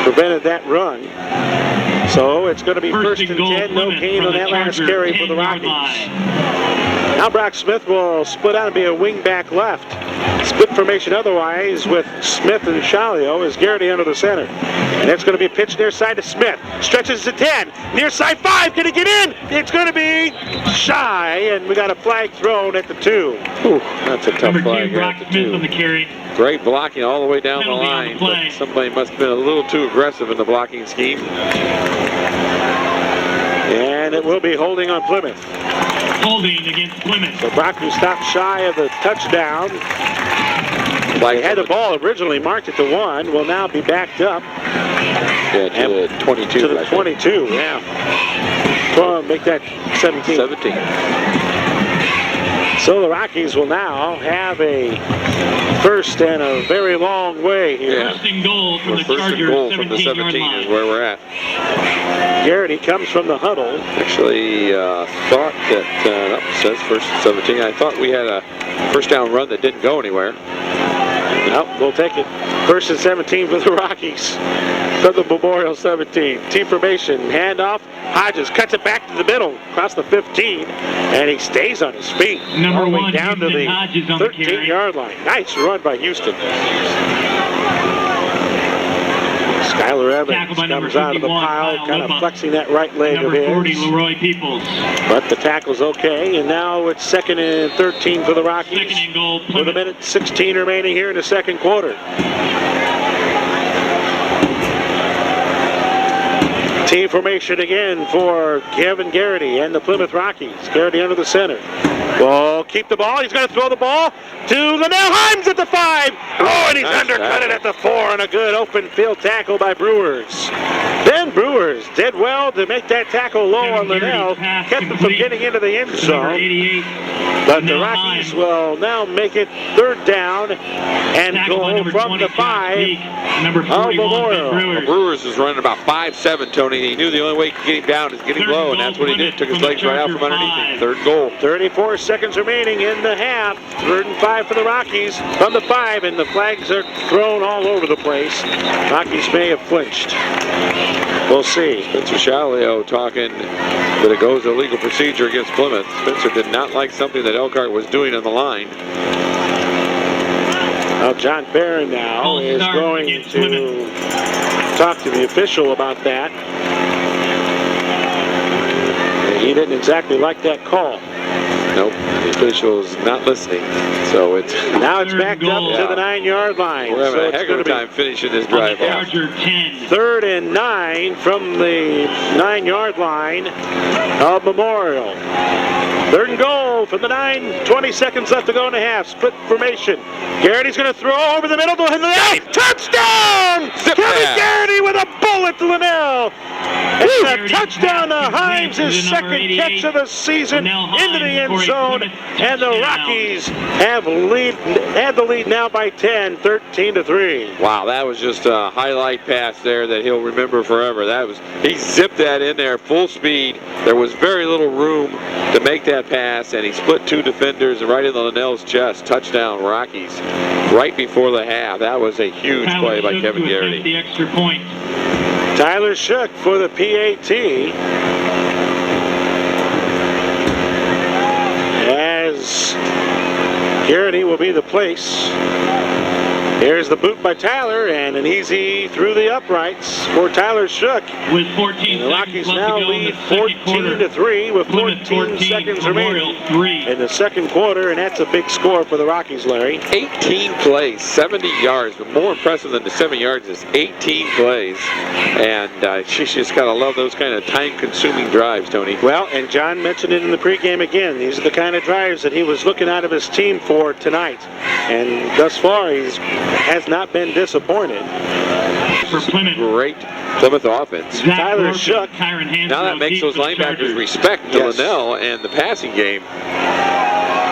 prevented that run. So it's going to be first and goal, 10, no Plymouth gain from on the that last Chargers, carry for the 10-yard Rockies. line. Now Brock Smith will split out and be a wing back left. Split formation otherwise with Smith and Shalio as Garrity under the center. And it's going to be pitched near side to Smith. Stretches to 10. Near side 5. Can he get in? It's going to be shy, and we got a flag thrown at the 2. Whew, that's a tough Number flag 2, here Brock at the Smith 2. on the carry. Great blocking all the way down the Penalty on the line, play. but somebody must have been a little too aggressive in the blocking scheme. And it will be holding on Plymouth. Holding against Plymouth. So Brock, who stopped shy of the touchdown, Like they had the ball originally marked at the 1, will now be backed up Yeah, to the 22. to the 22. Yeah. Well, make that 17. 17. So the Rockies will now have a first and a very long way here. Yeah. First and goal from the First and Chargers, goal from the 17-yard 17 line. is where we're at. Garrity comes from the huddle. Actually, thought that, that says first and 17. I thought we had a first down run that didn't go anywhere. Well, we'll take it. First and 17 for the Rockies. From the Memorial 17. Team formation, handoff. Hodges cuts it back to the middle, across the 15, and he stays on his feet. Number all the way 1, down to Houston the Hodges on the carry. 13-yard line. Nice run by Houston. Skylar Evans Tackled by number comes out of the 51, pile, Kyle kind of Lupa. flexing that right leg Number of 40, his. Leroy Peoples. But the tackle's okay, and now it's 2nd and 13 for the Rockies. Second and goal, With a Plymouth. minute 16 remaining here in the second quarter. Team formation again for Kevin Garrity and the Plymouth Rockies. Garrity under the center. Will keep the ball. He's going to throw the ball to Linnell Himes at the 5. Oh, and he's Nice undercut tackle. it at the 4, and a good open field tackle by Brewers. Ben Brewers did well to make that tackle low Kevin on Linnell. Garrity pass Kept him from complete. getting into the end Number zone. 88. But the Linnell Rockies Himes. will now make it 3rd down and Tackled by go number from 20, the 5. Peak. Number of 41, Memorial. Ben Brewers. Brewers is running about 5'7", Tony. He knew the only way he could get him down is get him Third low, and goal, that's what he did. Took his Plymouth legs right out from from the underneath him. Charger 3rd goal. 34 seconds remaining in the half. 3rd and 5 for the Rockies from the 5, and the flags are thrown all over the place. Rockies may have flinched. We'll see. Spencer Shalio talking that it goes to legal procedure against Plymouth. Spencer did not like something that Elkhart was doing on the line. Well, John Barron now False is start going against to Plymouth. talk to the official about that. He didn't exactly like that call. Nope, the official's not listening. So it's Now it's Third backed goal. up to the 9-yard line. we're having So a it's heck going of to a be time finishing this On the drive off. Charger 10. 3rd and 9 from the 9-yard line of Memorial. 3rd and goal from the 9. 20 seconds left to go in the half. Split formation. Garrity's going to throw over the middle to Linnell. Touchdown! Zip Kevin pass. Garrity with a bullet to Linnell. It's a Garrity touchdown to pass Himes, his complete to number second 88, catch of the season Linnell into the Himes end for a zone. Plymouth And the touchdown. Rockies have the lead now by 10, 13-3. Wow, that was just a highlight pass there that he'll remember forever. He zipped that in there full speed. There was very little room to make that pass, and he split 2 defenders and right into Linnell's chest. Touchdown, Rockies. Right before the half. That was a huge play by Shook Kevin to attempt Garrity. the extra point. Tyler Shook for the PAT. As Garrity will be the place. Here's the boot by Tyler, and an easy through the uprights for Tyler Shook. With 14 And the Rockies seconds left now to go in lead the second quarter. 14-3 with Plymouth 14 seconds Memorial remaining 3. in the second quarter, and that's a big score for the Rockies, Larry. 18 plays, 70 yards, but more impressive than the 7 yards is 18 plays. And she's just got to love those kind of time-consuming drives, Tony. Well, and John mentioned it in the pregame again. These are the kind of drives that he was looking out of his team for tonight. And thus far, he has not been disappointed. For Plymouth. Great Plymouth offense. Zach Tyler Orpik, Shook. Kyron Hansel Now that makes deep those for the linebackers Chargers. respect to Yes. Linnell and the passing game.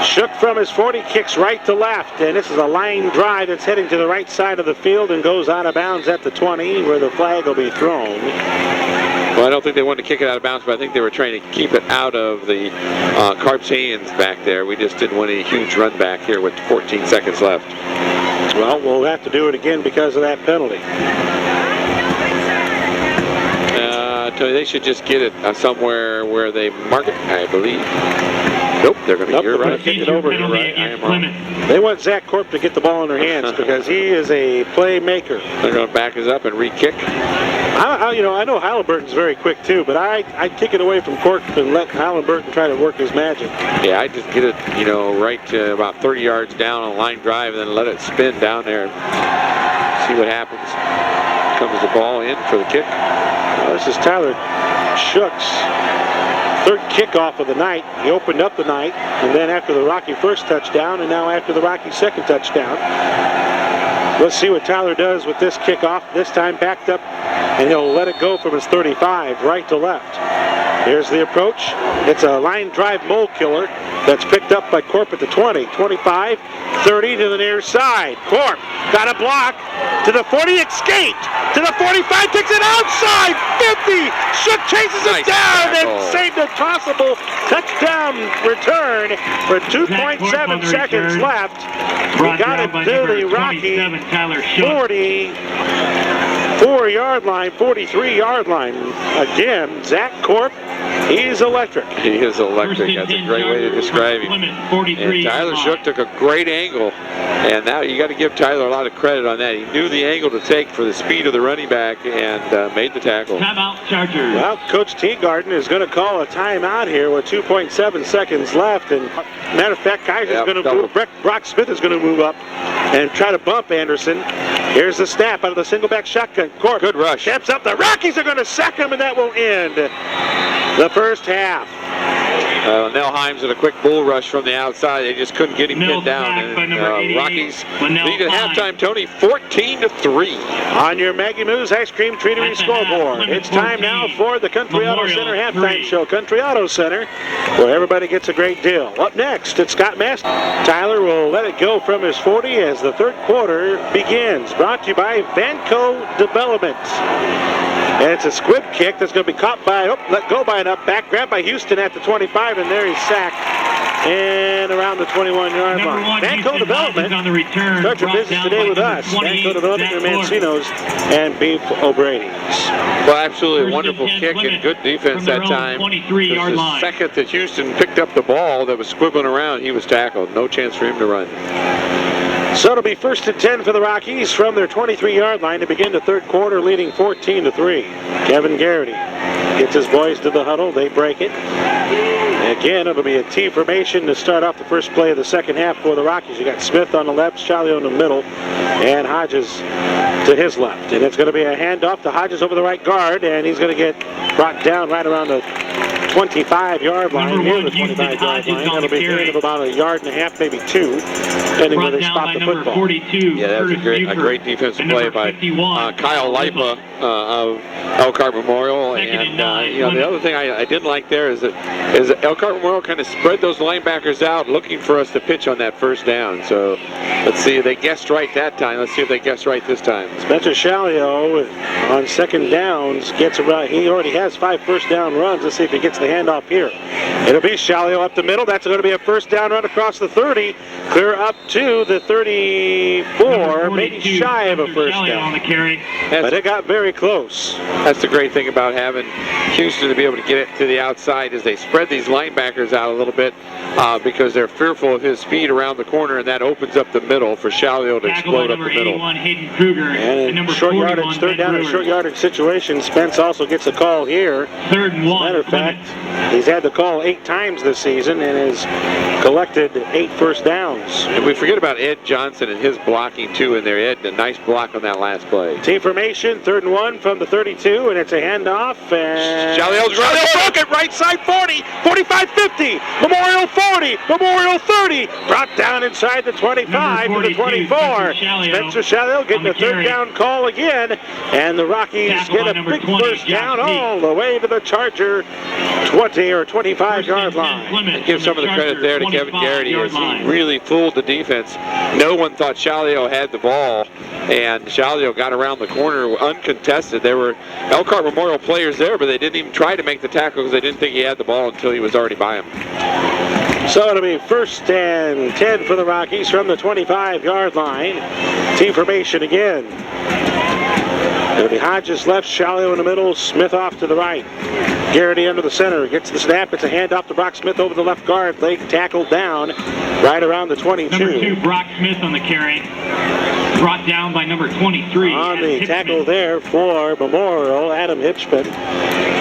Shook from his 40, kicks right to left, and this is a line drive that's heading to the right side of the field and goes out of bounds at the 20, where the flag will be thrown. Well, I don't think they wanted to kick it out of bounds, but I think they were trying to keep it out of the Carp's hands back there. We just didn't want a huge run back here with 14 seconds left. Well, we'll have to do it again because of that penalty. Tony, they should just get it somewhere where they mark it, I believe. Nope, they're going to, Nope, you're they're right. gonna kick it over. Penalty Right, I against am wrong. Plymouth. They want Zach Corp to get the ball in their hands because he is a playmaker. They're going to back us up and re-kick. I know Halliburton's very quick too, but I'd kick it away from Corp and let Halliburton try to work his magic. Yeah, I just get it, right to about 30 yards down on a line drive and then let it spin down there and see what happens. Comes the ball in for the kick. This is Tyler Shook's third kickoff of the night. He opened up the night, and then after the Rocky first touchdown, and now after the Rocky second touchdown. Let's see what Tyler does with this kickoff. This time backed up, and he'll let it go from his 35, right to left. Here's the approach. It's a line drive mole killer that's picked up by Corp at the 20, 25, 30 to the near side. Corp got a block to the 40, escaped to the 45, takes it outside, 50. Shook chases it Nice down tackle. and saved a possible touchdown return for 2.7 seconds left. He got it to the Rocky 44-yard line, 43-yard line. Again, Zach Corp, he's electric. He is electric. That's a great way to describe him. And Tyler Shook took a great angle, and now you got to give Tyler a lot of credit on that. He knew the angle to take for the speed of the running back and made the tackle. Timeout, Chargers. Well, Coach Teagarden is going to call a timeout here with 2.7 seconds left. And matter of fact, Kaiser's going to move. Brock Smith is going to move up and try to bump Anderson. Here's the snap out of the single back shotgun. Corp. Good rush. Steps up. The Rockies are going to sack him, and that will end the first half. Nell Himes with a quick bull rush from the outside. They just couldn't get him pinned down. sacked by And number 88, Rockies Linnell lead at Himes. halftime, Tony, 14-3. On your Maggie Moo's Ice Cream Treatery At the half, scoreboard, Plymouth it's time 14, now for the Country Auto Memorial Center halftime 3. show. Country Auto Center, where everybody gets a great deal. Up next, it's Scott Master. Tyler will let it go from his 40 as the third quarter begins. Brought to you by Vanco Development. And it's a squib kick that's going to be caught by, let go by an up back, grabbed by Houston at the 25, and there he's sacked. And around the 21-yard line. Vanco Development. On the return, Start your business today with us. Vanco Development, your Mancino's, and Beef O'Brady's. Well, absolutely First wonderful and 10 kick Plymouth and good defense from their that own time. 23-yard The line. second that Houston picked up the ball that was squibbling around, he was tackled. No chance for him to run. So it'll be first and 10 for the Rockies from their 23-yard line to begin the third quarter, leading 14-3. Kevin Garrity gets his boys to the huddle. They break it. Again, it'll be a T formation to start off the first play of the second half for the Rockies. You got Smith on the left, Chalio in the middle, and Hodges to his left. And it's going to be a handoff to Hodges over the right guard, and he's going to get brought down right around the 25-yard line. Number Near one, the Houston 25-yard Hodges line. on That'll the be a carry. gain of about a yard and a half, maybe two, depending where Brought they down spot by the number football. 42, Yeah, that was Curtis a great defensive and play number by 51, Kyle Lipa of Elkhart Memorial. Second and And nine, the other thing I didn't like there is that Elkhart Memorial kind of spread those linebackers out looking for us to pitch on that first down. So let's see if they guessed right that time. Let's see if they guessed right this time. Spencer Chalio on second downs gets around. He already has 5 first down runs. Let's see if he gets the handoff here. It'll be Chalio up the middle. That's going to be a first down run across the 30, clear up to the 34, maybe shy of a first on down. the carry. But it got very close. That's the great thing about having Houston to be able to get it to the outside is they spread these linebackers out a little bit because they're fearful of his speed around the corner, and that opens up the middle for Chalio to Tackle by explode up number the middle. 81, Hayden Kruger, And in number short 41, yardage, third down Ben and Brewer. short yardage situation, Spence also gets a call here. Third and one. Matter of Plymouth. fact, he's had the call 8 times this season and has collected 8 first downs. And we forget about Ed Johnson and his blocking too in there. Ed, a nice block on that last play. T formation, 3rd and 1 from the 32, and it's a handoff. And Chalio's broke it, right side 40, 45, 50, Memorial 40, Memorial 30, brought down inside the 25 to Number the 42, 24. Spencer Chalio getting on a the third carry. down call again, and the Rockies Tackle get by a number big 20, first Josh down Peak. all the way to the Charger 20 or 25-yard line. And give some of the credit there to Kevin Garrity as he really fooled the defense. No one thought Chalio had the ball, and Chalio got around the corner uncontested. There were Elkhart Memorial players there, but they didn't even try to make the tackle because they didn't think he had the ball until he was already by him. So it'll be first and 10 for the Rockies from the 25-yard line. T formation again. It'll be Hodges left, Shalio in the middle, Smith off to the right. Garrity under the center, gets the snap, it's a handoff to Brock Smith over the left guard, leg tackled down right around the 22. Number 2, Brock Smith on the carry. Brought down by number 23. On the tackle there for Memorial, Adam Hipschman.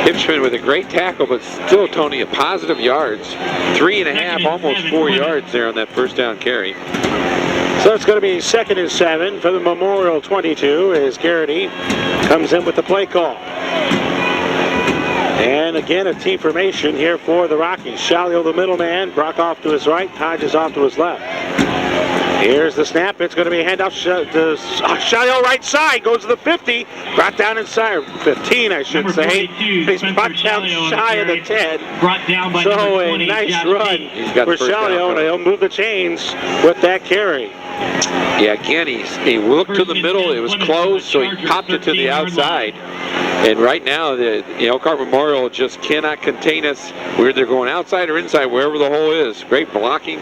Hipschman with a great tackle, but still, Tony, a positive yards. 3.5, almost 4 yards there on that first down carry. So it's going to be 2nd and 7 for the Memorial 22 as Garrity comes in with the play call. And again, a T formation here for the Rockies. Shalio the middleman, Brock off to his right, Hodges off to his left. Here's the snap. It's going to be a handoff to Shalio right side. Goes to the 50. Brought down inside. 15, I should say. He's brought down shy of the 10. Brought down by so a nice run for Shalio, and he'll move the chains with that carry. Yeah, again, he looked to the middle. It was closed, so he popped it to the outside. And right now, the Elkhart Memorial just cannot contain us. We're either going outside or inside, wherever the hole is. Great blocking.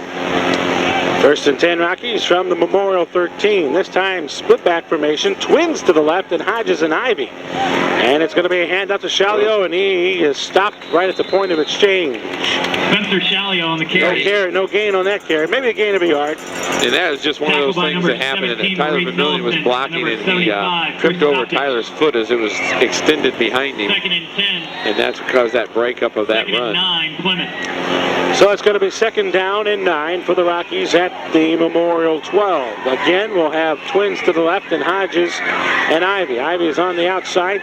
1st and 10 Rockies from the Memorial 13. This time split back formation. Twins to the left and Hodges and Ivy. And it's going to be a handoff to Shalio, and he is stopped right at the point of exchange. Spencer Shalio on the carry. No gain on that carry. Maybe a gain of a yard. And that was just one of those things that happened. And Tyler Vermillion was blocking, and he tripped over Tyler's foot as it was extended behind him. 2nd and 10. And that's because that breakup of that 2nd run. and 9, Plymouth. So it's going to be 2nd down and 9 for the Rockies at the Memorial 12. Again, we'll have twins to the left and Hodges and Ivy. Ivy is on the outside.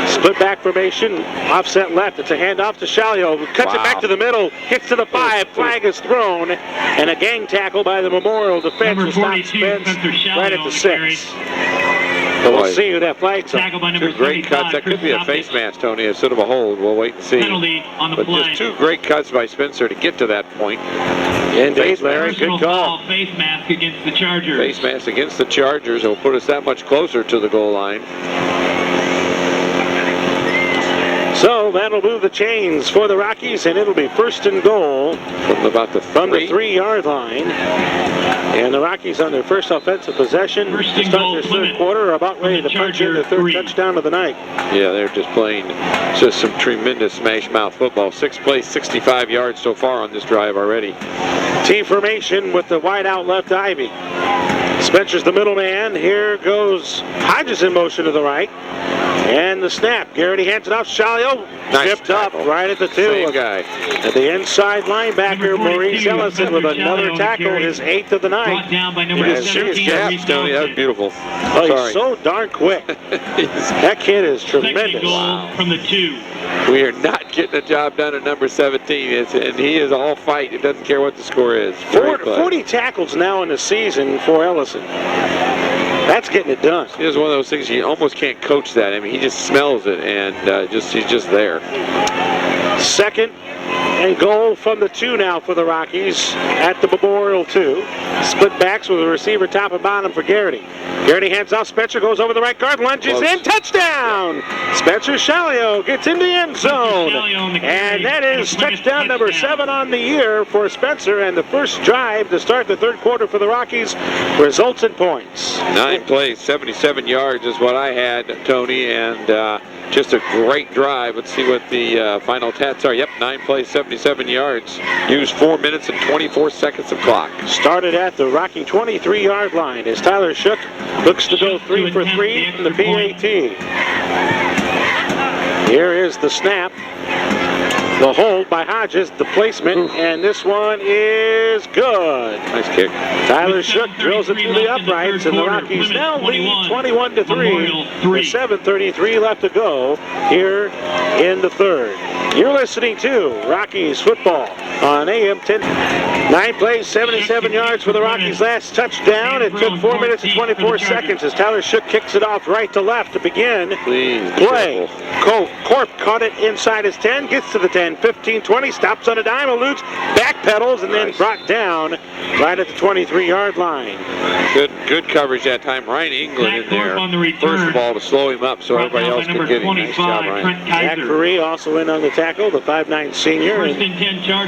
Split back formation, offset left. It's a handoff to Shalio, who cuts it back to the middle, gets to the 5, flag is thrown, and a gang tackle by the Memorial defense will stop Spence right at the 6. But we'll see who that flag's on. Two great cuts. That could be a face mask, Tony, instead of a hold. We'll wait and see. Penalty on the but play. just 2 great cuts by Spencer to get to that point. Indeed, Larry, good call. Face mask against the Chargers. Face mask against the Chargers will put us that much closer to the goal line. So that'll move the chains for the Rockies, and it'll be 1st and goal from about the 3-yard line. And the Rockies on their first offensive possession to start their 3rd quarter are about ready to punch in their 3rd touchdown of the night. Yeah, they're just playing just some tremendous smash mouth football. 6 plays, 65 yards so far on this drive already. T formation with the wide out left Ivy. Spencer's the middleman. Here goes Hodges in motion to the right. And the snap. Garrity hands it off. Shalio tripped up right at the 2. Same guy. And the inside linebacker, Maurice Ellison, with another tackle, his 8th of the night. Brought down by number 17. Tony, that was beautiful. Oh, he's so darn quick. That kid is tremendous. Goal from the 2. We are not getting the job done at number 17, and he is all fight. It doesn't care what the score is. 40 tackles now in the season for Ellison. That's getting it done. It is one of those things you almost can't coach that. I mean, he just smells it, and he's just there. 2nd and goal from the 2 now for the Rockies at the Memorial 2. Split backs with a receiver top and bottom for Garrity. Garrity hands off. Spencer goes over the right guard, lunges in, touchdown! Spencer Shalio gets in the end zone. And that is touchdown number 7 on the year for Spencer, and the first drive to start the 3rd quarter for the Rockies results in points. 9 plays, 77 yards is what I had, Tony, and just a great drive. Let's see what the final tats are. Yep, 9 plays, 77 yards. Used 4 minutes and 24 seconds of clock. Started at the Rocky 23-yard line as Tyler Shook looks to go 3 for 3 from the PAT. Here is the snap. The hold by Hodges, the placement, and this one is good. Nice kick. Tyler Shook drills it through the uprights, and the Rockies now lead 21-3 with 7:33 left to go here in the 3rd. You're listening to Rockies football on AM 10. 9 plays, 77 yards for the Rockies' last touchdown. It took 4 minutes and 24 seconds as Tyler Shook kicks it off right to left to begin play. Corp caught it inside his 10, gets to the 10, 15, 20, stops on a dime, eludes, backpedals, and then brought down right at the 23-yard line. Good coverage that time. Ryan England in there. First of all, to slow him up so everybody else could get him. Nice job, Ryan. Zach Curry also in on the tackle, the 5'9" senior.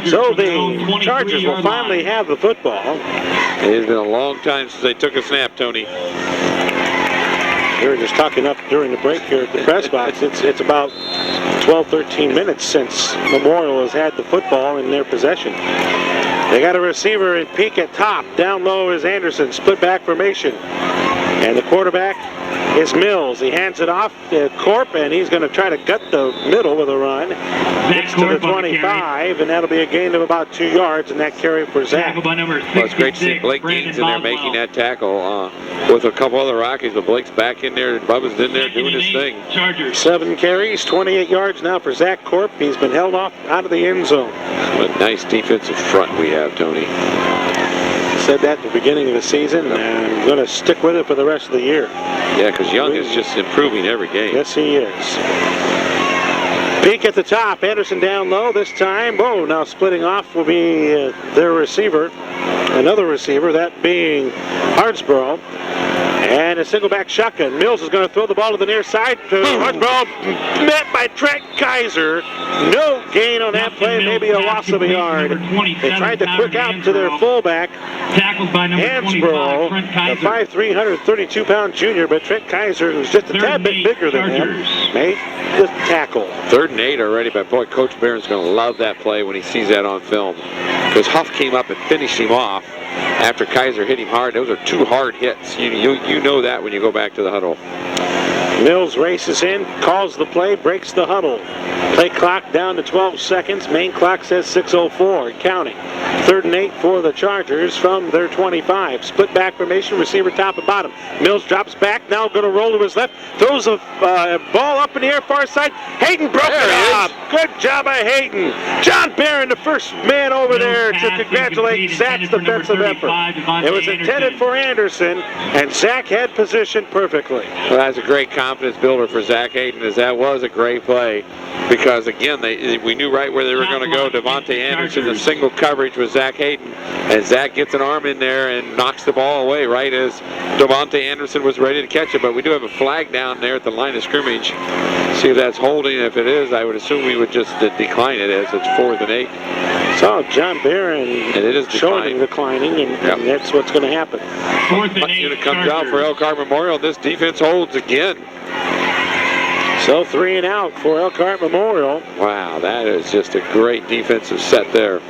So the Chargers will finally have the football. It has been a long time since they took a snap, Tony. We were just talking up during the break here at the press box. It's about 12, 13 minutes since Memorial has had the football in their possession. They got a receiver in peak at top. Down low is Anderson. Split back formation. And the quarterback is Mills. He hands it off to Corp, and he's going to try to gut the middle with a run. Gets to the 25, and that'll be a gain of about 2 yards, and that carry for Zach. Well, it's great to see Blake Deans in there making that tackle with a couple other Rockies, but Blake's back in there, and Bubba's in there doing his thing. 7 carries, 28 yards now for Zach Corp. He's been held off out of the end zone. What a nice defensive front we have, Tony. Said that at the beginning of the season, and I'm going to stick with it for the rest of the year. Yeah, because Young is just improving every game. Yes, he is. Peak at the top. Anderson down low this time. Whoa, now splitting off will be their receiver. Another receiver, that being Hardsborough. And a single back shotgun. Mills is going to throw the ball to the near side to Hardsborough. Met by Trent Kaiser. No gain on that play, maybe a loss of a yard. They tried to quick out to their fullback, Hansborough, the 5'3", 132-pound junior, but Trent Kaiser, who's just a tad bit bigger than him, made the tackle. 3rd and 8 already, but boy, Coach Barron's going to love that play when he sees that on film. Because Huff came up and finished him off after Kaiser hit him hard. Those are 2 hard hits. You know that when you go back to the huddle. Mills races in, calls the play, breaks the huddle. Play clock down to 12 seconds. Main clock says 6:04 and counting. 3rd and 8 for the Chargers from their 25. Split back formation, receiver top and bottom. Mills drops back, now going to roll to his left. Throws a ball up in the air, far side. Hayden broke it up. Good job by Hayden. John Barron, the first man over there to congratulate Zach's defensive effort. It was intended for Anderson, and Zach had position perfectly. Well, that's a great confidence builder for Zach Hayden, as that was a great play. Because again, we knew right where they were going to go. Devontae Anderson, a single coverage with Zach Hayden, and Zach gets an arm in there and knocks the ball away right as Devontae Anderson was ready to catch it. But we do have a flag down there at the line of scrimmage. See if that's holding. If it is, I would assume we would just decline it as it's 4th and 8. So John Barron and it is declining, and that's what's going to happen. 4th and 8. Unit comes out for Elkhart Memorial. This defense holds again. So 3 and out for Elkhart Memorial. Wow, that is just a great defensive set there.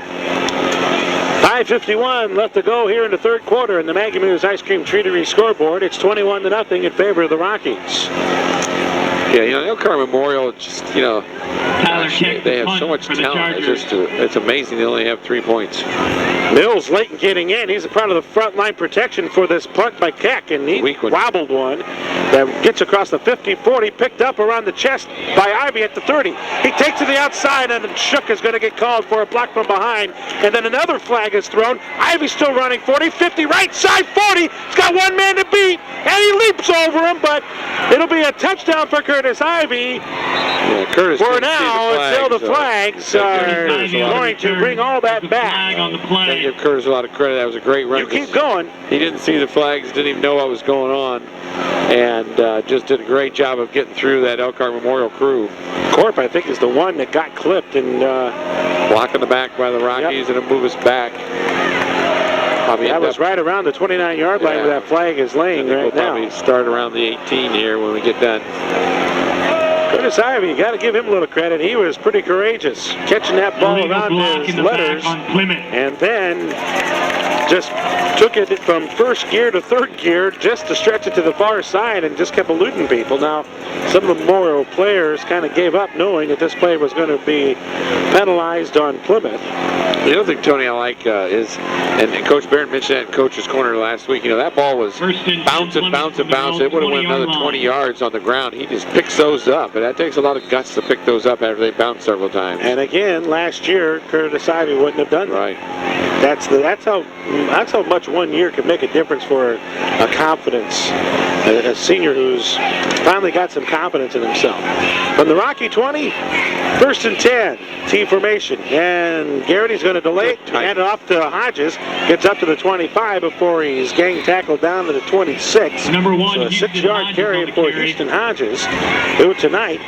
5:51 left to go here in the 3rd quarter in the Maggie Moo's Ice Cream Treatery scoreboard. It's 21-0 in favor of the Rockies. Yeah, Elkhart Memorial, just, they have so much talent. It's amazing they only have 3 points. Mills late in getting in. He's a part of the front line protection for this punt by Keck, and he wobbled one that gets across the 50-40, picked up around the chest by Ivy at the 30. He takes to the outside, and Shook is going to get called for a block from behind, and then another flag is thrown. Ivy's still running 40, 50, right side 40. He's got one man to beat, and he leaps over him, but it'll be a touchdown for Curtis Ivy. Yeah, Curtis for now, until the flags are going to bring all that back. On the play. Give Curtis a lot of credit. That was a great run. You keep going. He didn't see the flags, didn't even know what was going on, and just did a great job of getting through that Elkhart Memorial crew. Corp, I think, is the one that got clipped and blocking the back by the Rockies, and it'll move us back. That was right around the 29-yard line where that flag is laying right now. We'll probably start around the 18 here when we get done. Curtis Ivy, you got to give him a little credit. He was pretty courageous, catching that ball around his letters, and then just took it from 1st gear to 3rd gear just to stretch it to the far side and just kept eluding people. Now, some of the Memorial players kind of gave up knowing that this play was going to be penalized on Plymouth. The other thing, Tony, I like is, and Coach Barron mentioned that in Coach's Corner last week, that ball was bouncing. It would have went another 20 yards on the ground. He just picks those up, and that takes a lot of guts to pick those up after they bounce several times. And again, last year, Curtis Ivy wouldn't have done that. Right. That's how much 1 year can make a difference for a confidence, a senior who's finally got some confidence in himself. From the Rocky 20, 1st and 10, T formation, and Garrity's going to delay it, hand it off to Hodges, gets up to the 25 before he's gang tackled down to the 26. Number 1, so a 6-yard carry for Houston Hodges, who tonight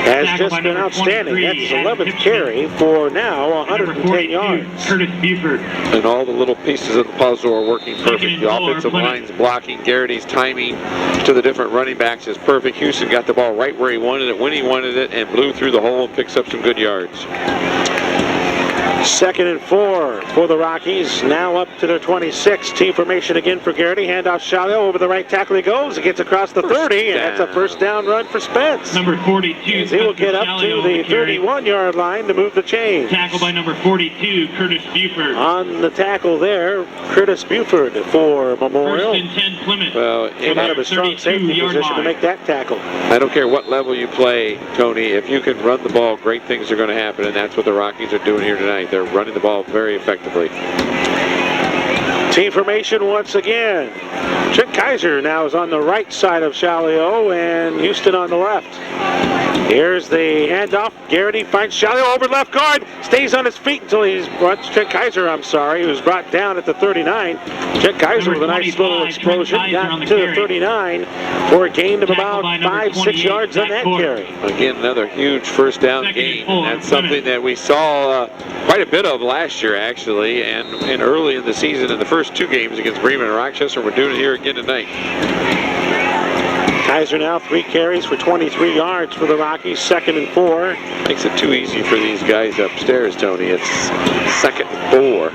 has just been outstanding. That's his 11th carry for now 110 yards. Curtis Buford. And all the little pieces of the puzzle are working perfect. The offensive line's blocking. Garrity's timing to the different running backs is perfect. Houston got the ball right where he wanted it, when he wanted it, and blew through the hole and picks up some good yards. 2nd and 4 for the Rockies. Now up to their 26. Team formation again for Garrity. Handoff Chalio over the right tackle he goes. He gets across the 30, and that's a first down run for Spence. Number 42. As he will get up to the 31-yard line to move the chains. Tackle by number 42, Curtis Buford. On the tackle there, Curtis Buford for Memorial. 1st and 10 Plymouth. Well, Came out of a strong safety position to make that tackle. I don't care what level you play, Tony. If you can run the ball, great things are going to happen, and that's what the Rockies are doing here tonight. They're running the ball very effectively. Team formation once again. Trent Kaiser now is on the right side of Chalio and Houston on the left. Here's the handoff. Garrity finds Chalio over left guard. Stays on his feet until he's brought Trent Kaiser, he was brought down at the 39. Trent Kaiser with a nice little explosion. Got to the 39 for a gain of about 5-6 yards on that carry. Again, another huge first down gain. That's something that we saw quite a bit of last year, actually, and early in the season in the first 2 games against Bremen and Rochester. We're doing it here again tonight. Kaiser now 3 carries for 23 yards for the Rockies. 2nd and 4. Makes it too easy for these guys upstairs, Tony. It's 2nd and 4.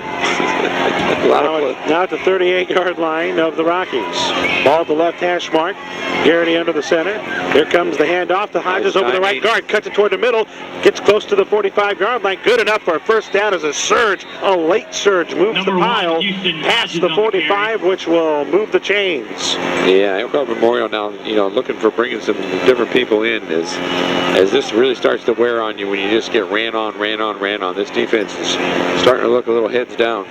Now at the 38-yard line of the Rockies. Ball at the left hash mark. Garrity under the center. Here comes the handoff to Hodges over the right guard. Cuts it toward the middle. Gets close to the 45-yard line. Good enough for a first down as a surge. A late surge moves the pile past the 45, which will move the chains. Yeah, Elkhart Memorial now, looking for bringing some different people in as this really starts to wear on you when you just get ran on. This defense is starting to look a little heads down.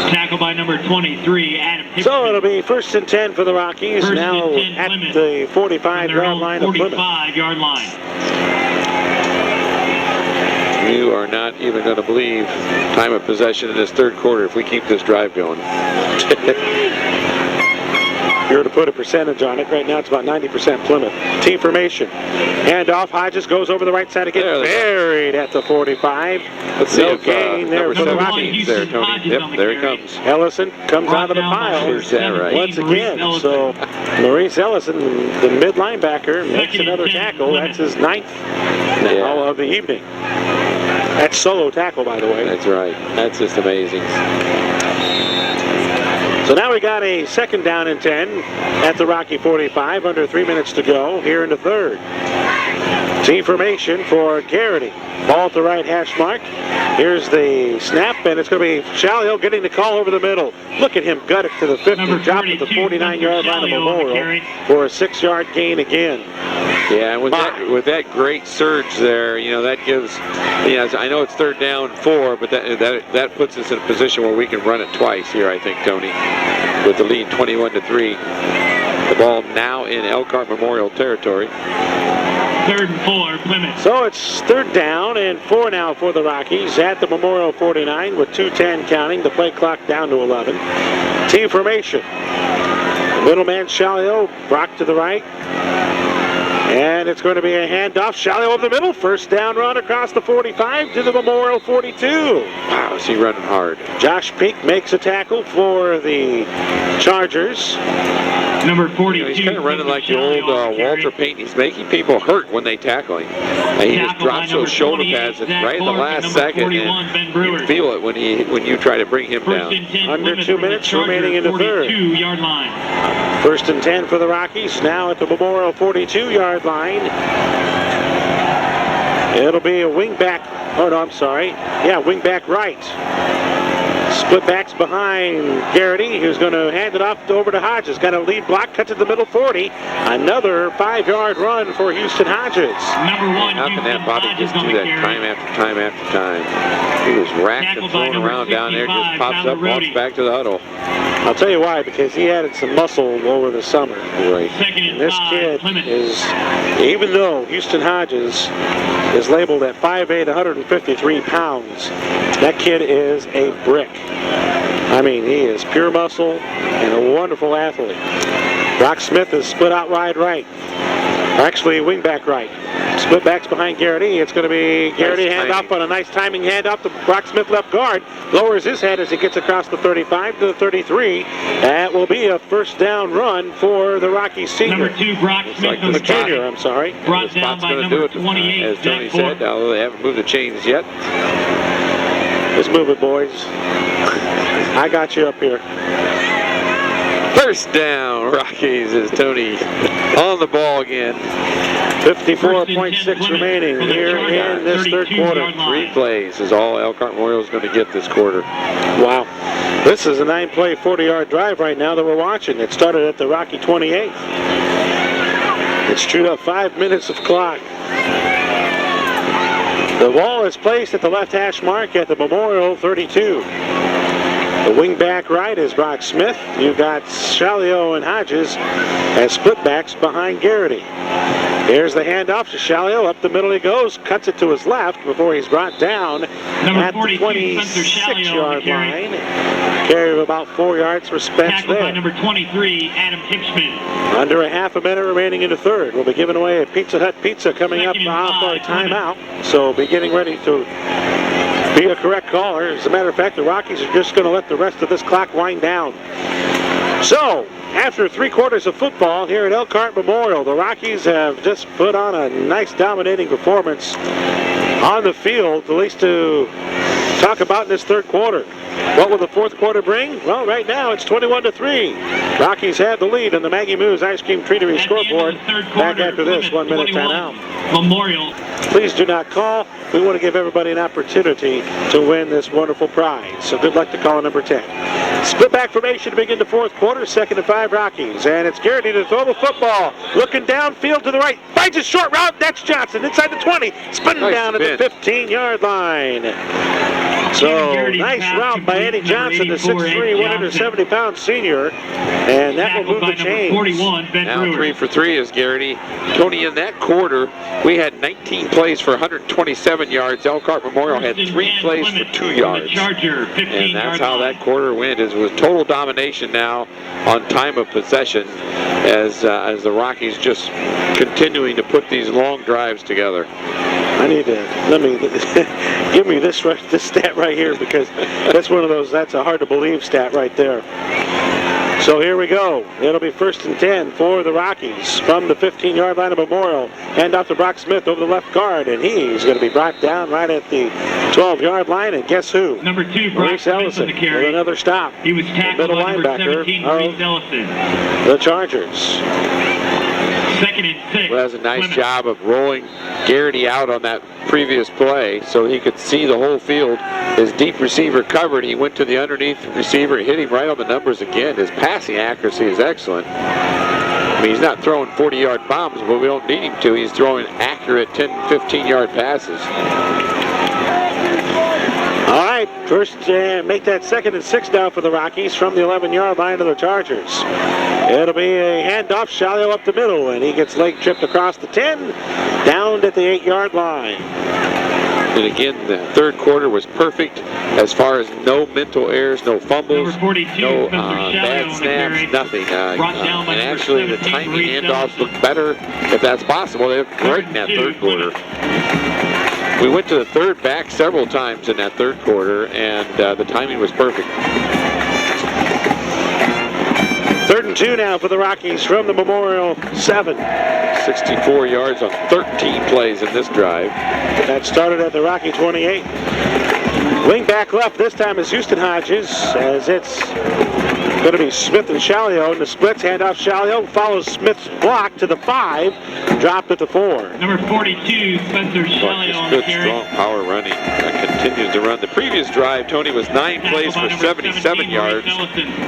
Tackle by number 23, Adam Hickman. So it'll be 1st and 10 for the Rockies. Now at the 45-yard line of Plymouth. 45-yard line. You are not even going to believe time of possession in this 3rd quarter if we keep this drive going. If you were to put a percentage on it, right now it's about 90% Plymouth. Team formation. Handoff. Hodges goes over the right side again. Buried at the 45. Let's see if gain there for the Rockies. There, Tony. Yep, there he comes. Ellison comes out of the pile. Is that right? Once again. So Maurice Ellison, the mid linebacker, makes another tackle. That's his 9th now of the evening. That's solo tackle, by the way. That's right. That's just amazing. So now we got a 2nd down and 10 at the Rocky 45, under 3 minutes to go here in the 3rd. Team formation for Garrity. Ball at the right hash mark. Here's the snap, and it's going to be Chalio getting the call over the middle. Look at him gut it to the 50, drop at the 49-yard line of Memorial for a 6-yard gain again. Yeah, and with that great surge there, that gives, I know it's 3rd down 4, but that puts us in a position where we can run it twice here, I think, Tony, with the lead 21-3. The ball now in Elkhart Memorial territory. 3rd and 4, Plymouth. So it's 3rd down and 4 now for the Rockies at the Memorial 49 with 2:10 counting. The play clock down to 11. Team formation. Middleman Chalio, Brock to the right. And it's going to be a handoff. Chalio over the middle. First down run across the 45 to the Memorial 42. Wow, is he running hard. Josh Peak makes a tackle for the Chargers. Number 42. He's kind of running like the old Walter Payton. He's making people hurt when they tackle him. He just drops those shoulder pads right in the last second, and you feel it when you try to bring him down. Under 2 minutes remaining in the 3rd. 42-yard line. 1st and 10 for the Rockies. Now at the Memorial 42-yard line. It'll be a wing back. Oh, no, I'm sorry. Yeah, wing back right. Split backs behind Garrity, who's going to hand it off over to Hodges. Got a lead block, cut to the middle 40. Another 5-yard run for Houston Hodges. Number 1, how can that Bobby just do that time after time after time? He was racked and thrown around down there, just pops up, walks back to the huddle. I'll tell you why, because he added some muscle over the summer. Right. And this kid is, even though Houston Hodges is labeled at 5'8", 153 pounds, that kid is a brick. I mean, he is pure muscle and a wonderful athlete. Brock Smith is split out wide right. Actually, wing back right. Split backs behind Garrity. It's going to be Garrity handoff on a nice timing handoff to Brock Smith, left guard. Lowers his head as he gets across the 35 to the 33. That will be a first down run for the Rockies senior. Number 2, Brock Smith. The junior, I'm sorry. Brought down by number 28, as Tony said, although they haven't moved the chains yet. Let's move it, boys. I got you up here. First down, Rockies, as Tony on the ball again. 54.6 remaining here in this third quarter. 3 plays is all Elkhart Memorial is going to get this quarter. Wow. This is a 9-play, 40-yard drive right now that we're watching. It started at the Rocky 28. It's chewed up 5 minutes of clock. The ball is placed at the left hash mark at the Memorial 32. The wing back right is Brock Smith. You've got Shalio and Hodges as split backs behind Garrity. Here's the handoff to Shalio. Up the middle he goes. Cuts it to his left before he's brought down at the 26-yard line. Carry of about 4 yards for Spence Tackled there. by number 23, Adam Hixman. Under a half a minute remaining in the third. We'll be giving away a Pizza Hut pizza coming up off our timeout. So be getting ready to be a correct caller. As a matter of fact, the Rockies are just going to let the rest of this clock wind down. So, after 3 quarters of football here at Elkhart Memorial, the Rockies have just put on a nice dominating performance on the field, at least to talk about in this third quarter. What will the fourth quarter bring? Well, right now it's 21-3. Rockies have the lead on the Maggie Moo's Ice Cream Treatery scoreboard. Back after this 1 minute timeout. Memorial. Please do not call. We want to give everybody an opportunity to win this wonderful prize. So good luck to caller number 10. Split back formation to begin the fourth quarter. 2nd and 5 Rockies. And it's Garrity to throw the football. Looking downfield to the right. Finds a short route. That's Johnson inside the 20. Spinning down at the 15-yard line. So nice route by Eddie Johnson, the 6'3", 170-pound senior. And that will move the chains. 41, Ben Now Brewer. 3 for 3 is Garrity. Tony, in that quarter, we had 19 plays for 127 yards. Elkhart Memorial had 3 plays for 2 yards. And that's how that quarter went. It was total domination now on time of possession as the Rockies just continuing to put these long drives together. I need to, give me this stat right here, because that's one of those, that's a hard to believe stat right there. So here we go. It'll be 1st and 10 for the Rockies from the 15-yard line of Memorial. Hand off to Brock Smith over the left guard, and he's going to be brought down right at the 12-yard line. And guess who? Number 2, Brock Maurice Smith Ellison on the carry. with another stop. He was tackled by number 17, Maurice Ellison. The Chargers. 2nd and 6. Well, that's a nice Plymouth. job of rolling Garrity out on that previous play so he could see the whole field. His deep receiver covered. He went to the underneath receiver, hit him right on the numbers again. His passing accuracy is excellent. I mean, he's not throwing 40-yard bombs, but we don't need him to. He's throwing accurate 10, 15-yard passes. All right, first make that 2nd and 6 now for the Rockies from the 11-yard line of the Chargers. It'll be a handoff, Shalio up the middle, and he gets leg tripped across the 10, down at the 8-yard line. And again, the third quarter was perfect as far as no mental errors, no fumbles, Number 42, no Spencer Shalio bad on the carry. snaps, nothing. Brought down by And number actually, the 17, timing Maurice handoffs look Ellison. better, if that's possible. They look great in that third quarter. We went to the third back several times in that third quarter, and the timing was perfect. 3rd and 2 now for the Rockies from the Memorial 7. 64 yards on 13 plays in this drive. That started at the Rocky 28. Wing back left this time is Houston Hodges, as it's going to be Smith and Shalio in the splits. Handoff Shalio follows Smith's block to the 5, dropped at the 4. Number 42, Spencer Shalio on the Good, carry. strong power running. Continues to run. The previous drive, Tony, was 9 plays for 77 yards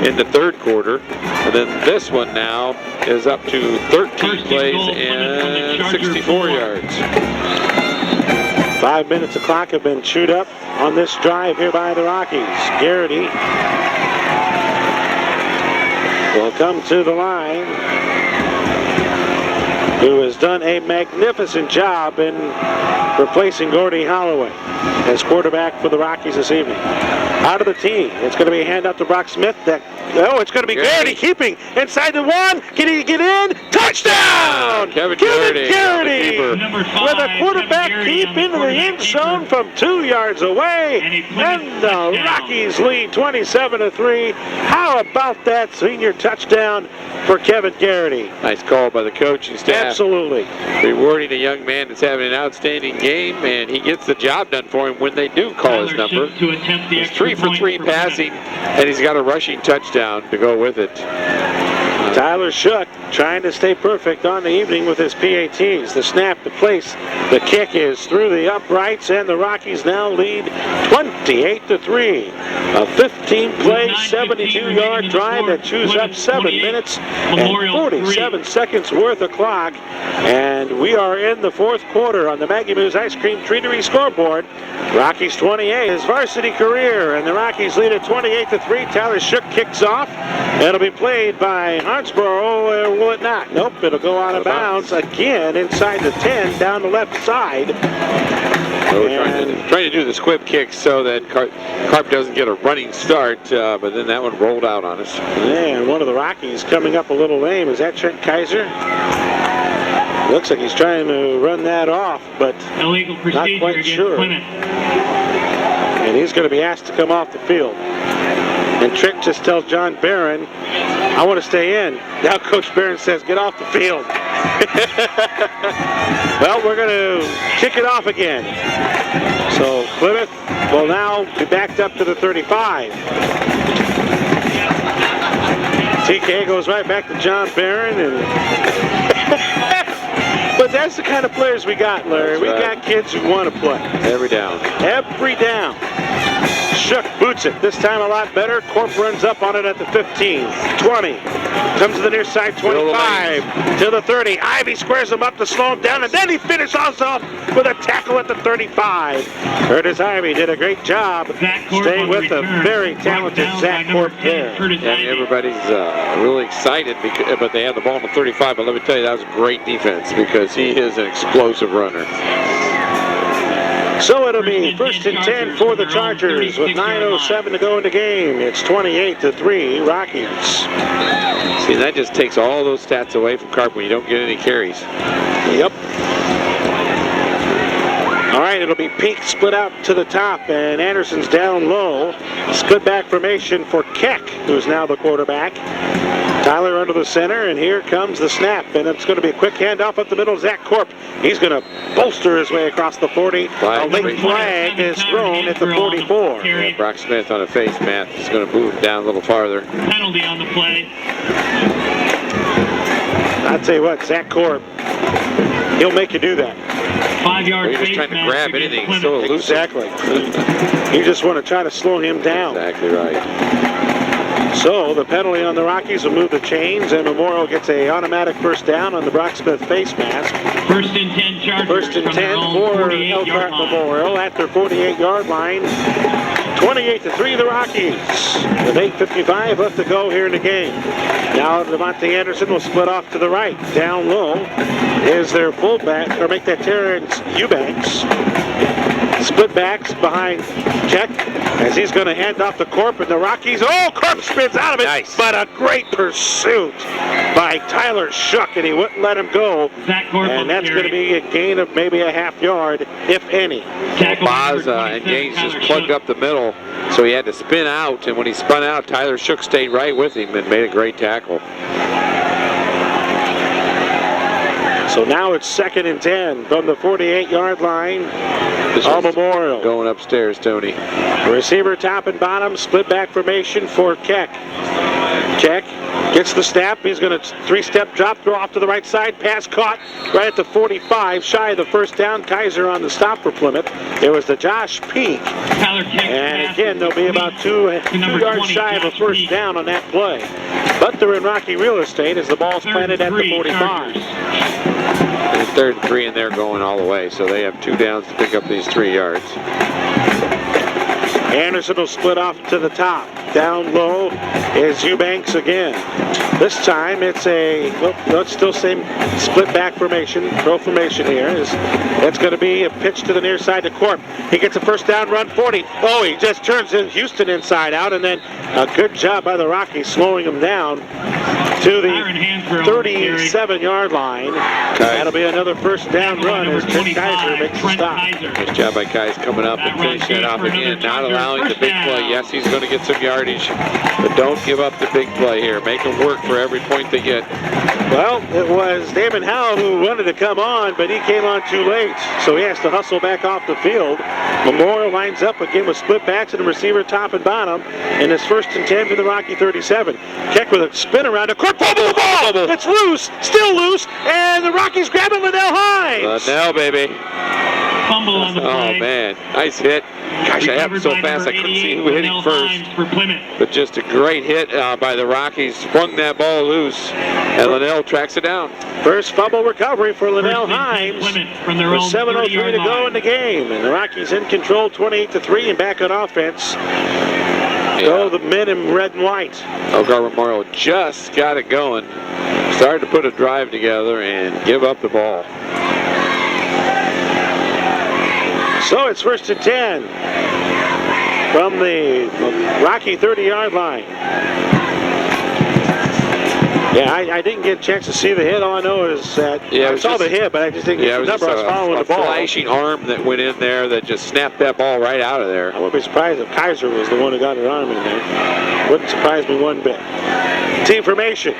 in the third quarter. And then this one now is up to 13 plays and 64 yards. 5 minutes of clock have been chewed up on this drive here by the Rockies. Garrity will come to the line. who has done a magnificent job in replacing Gordy Holloway as quarterback for the Rockies this evening. Out of the tee, it's going to be a handout to Brock Smith. It's going to be Garrity keeping inside the one. Can he get in? Touchdown! Kevin Garrity with a quarterback keep into the end zone from 2 yards away. And the Rockies lead 27-3. How about that senior touchdown for Kevin Garrity? Nice call by the coaching staff. Absolutely. Rewarding a young man that's having an outstanding game, and he gets the job done for him when they do call his number. He's 3 for 3 passing, and he's got a rushing touchdown to go with it. Tyler Shook trying to stay perfect on the evening with his PATs. The snap, the place, the kick is through the uprights, and the Rockies now lead 28-3. A 15-play, 72-yard drive that chews up 7 minutes and 47 seconds worth of clock. And we are in the fourth quarter on the Maggie Moo's Ice Cream Treatery scoreboard. Rockies 28, his varsity career, and the Rockies lead at 28-3. Tyler Shook kicks off. It'll be played by Hansborough, or will it not? Nope, it'll go out of bounds again inside the 10, down the left side. So we're trying to do the squib kick so that Carp doesn't get a running start, but then that one rolled out on us. And one of the Rockies coming up a little lame. Is that Trent Kaiser? Looks like he's trying to run that off, but illegal not quite sure. Plymouth. And he's going to be asked to come off the field. And Trick just tells John Barron, I want to stay in. Now Coach Barron says, get off the field. Well, we're going to kick it off again. So Plymouth will now be backed up to the 35. TK goes right back to John Barron. But that's the kind of players we got, Larry. We got kids who want to play. Every down. Every down. Shook boots it. This time a lot better. Corp runs up on it at the 15, 20. Comes to the near side, 25 to the 30. Ivy squares him up to slow him down, and then he finishes off with a tackle at the 35. Curtis Ivy did a great job staying with the very talented Zach Corp there. And everybody's really excited, but they have the ball on the 35. But let me tell you, that was a great defense because he is an explosive runner. So it'll be first and 10 for the Chargers with 9:07 to go in the game. It's 28-3 Rockies. See, that just takes all those stats away from Carp when you don't get any carries. Yep. All right, it'll be Peak split out to the top, and Anderson's down low. Split back formation for Keck, who's now the quarterback. Tyler under the center, and here comes the snap, and it's going to be a quick handoff up the middle. Zach Corp, he's going to bolster his way across the 40. A late flag is thrown at the 44. Yeah, Brock Smith on a face mask is going to move down a little farther. Penalty on the play. I'll tell you what, Zach Corp, he'll make you do that. 5-yard You're just trying to grab anything, so elusive. Exactly. You just want to try to slow him down. Exactly right. So the penalty on the Rockies will move the chains, and Memorial gets a automatic first down on the Brock Smith face mask. First and 10 Chargers. First and 10 for Elkhart Memorial at their 48-yard line. 28-3 the Rockies. With 8:55 left to go here in the game. Now Devontae Anderson will split off to the right. Down low is their fullback, or make that Terrence Eubanks. Split backs behind Keck as he's going to hand off to Corp, and the Rockies. Oh, Corp spins out of it. Nice. But a great pursuit by Tyler Shook, and he wouldn't let him go. And that's going to be a gain of maybe a half yard, if any. Baza and Gaines just plugged up the middle, so he had to spin out, and when he spun out, Tyler Shook stayed right with him and made a great tackle. So now it's second and 10 from the 48-yard line. All Memorial. Going upstairs, Tony. Receiver top and bottom, split back formation for Keck. Keck gets the snap. He's going to three-step drop, throw off to the right side. Pass caught right at the 45, shy of the first down. Kaiser on the stop for Plymouth. It was the Josh Peak. And again, they'll be about two yards shy of a first down on that play. But they're in rocky real estate as the ball's planted at the 45. And third and 3, and they're going all the way, so they have 2 downs to pick up these 3 yards. Anderson will split off to the top. Down low is Eubanks again. This time it's it's still same split back formation, pro formation here. It's going to be a pitch to the near side to Corp. He gets a first down run, 40. Oh, he just turns Houston inside out, and then a good job by the Rockies slowing him down to the 37-yard line. That'll be another first down run as Trent Kaiser makes the stop. Nice job by Kaiser coming up and finishing it off again. Not allowing the big play. Yes, he's going to get some yardage, but don't give up the big play here. Make them work for every point they get. Well, it was Damon Howell who wanted to come on, but he came on too late, so he has to hustle back off the field. Memorial lines up again with split backs and a receiver top and bottom, and it's 1st and 10 for the Rocky 37. Keck with a spin around, a quick fumble the ball! It's loose, still loose, and the Rockies grab it, Linnell Hines! Linnell, baby. Fumble on the play. Oh, man. Nice hit. Gosh, I happened so fast I couldn't see who hit him first. For Plymouth. But just a great hit by the Rockies. Sprung that ball loose, and Linnell tracks it down. First fumble recovery for Linnell Hines. From their own 7:03 to go in the game, and the Rockies in control 28-3 and back on offense. Go the men in red and white. Elgar Memorial just got it going. Started to put a drive together and give up the ball. So it's 1st and 10 from the Rocky 30-yard line. Yeah, I didn't get a chance to see the hit. All I know is that I saw the hit, but I just didn't get the number. I was following the ball. A flashing arm that went in there that just snapped that ball right out of there. I wouldn't be surprised if Kaiser was the one who got an arm in there. Wouldn't surprise me one bit. Team formation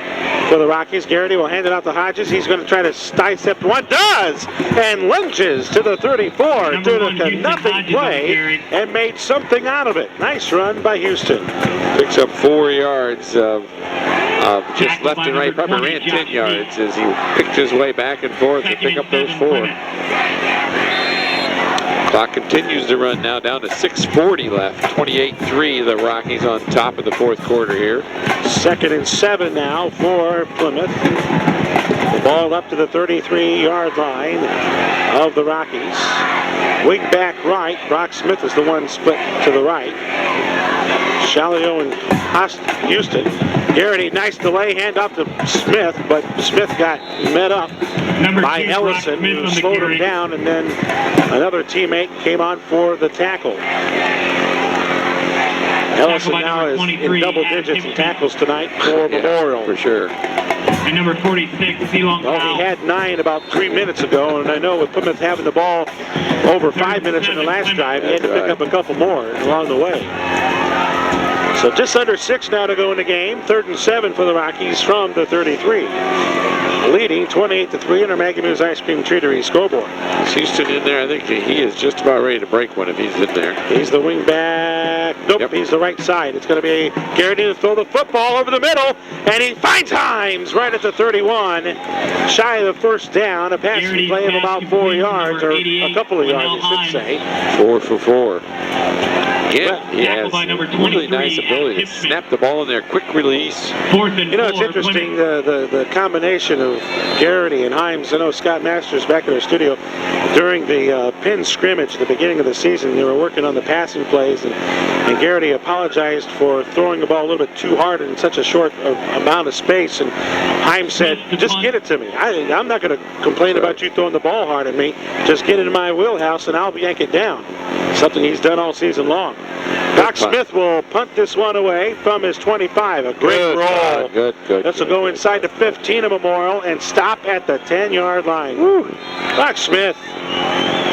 for the Rockies. Garrity will hand it out to Hodges. He's going to try to dissect one. Does! And lunges to the 34. Did a nothing play and made something out of it. Nice run by Houston. Picks up 4 yards of just left and right. Probably ran 10 yards as he picked his way back and forth to pick up those 4. Clock continues to run now, down to 6:40 left. 28-3, the Rockies on top of the 4th quarter here. 2nd and 7 now for Plymouth. The ball up to the 33-yard line of the Rockies. Wing back right. Brock Smith is the one split to the right. Shalio and Houston. Garrity, nice delay, hand off to Smith, but Smith got met up by Ellison, who slowed him down, and then another teammate came on for the tackle. Ellison now is in double digits in tackles tonight for Memorial. For sure. And number 46, Elon. Well, he had 9 about 3 minutes ago, and I know with Plymouth having the ball over 5 minutes in the last drive, he had to pick up a couple more along the way. So just under 6 now to go in the game. 3rd and 7 for the Rockies from the 33. Leading 28-3 in our Maggie Moo's Ice Cream Treatery scoreboard. Is Houston in there? I think he is just about ready to break one if he's in there. He's the wing back. Nope, He's the right side. It's going to be Garrity to throw the football over the middle, and he finds Himes right at the 31. Shy of the first down. A passing play of about 4 yards, or a couple of yards, I should say. 4 for 4. Again, he has really nice ability to snap the ball in there, quick release. You know, it's interesting, the combination of Garrity and Himes. I know Scott Masters back in our studio during the pin scrimmage at the beginning of the season, they were working on the passing plays, and Garrity apologized for throwing the ball a little bit too hard in such a short amount of space, and Himes said, just get it to me. I'm not going to complain about you throwing the ball hard at me. Just get it in my wheelhouse and I'll yank it down. Something he's done all season long. Doc Smith will punt this one away from his 25. A great roll. Good. This will go inside the 15 of Memorial and stop at the 10-yard line. Woo. Doc Smith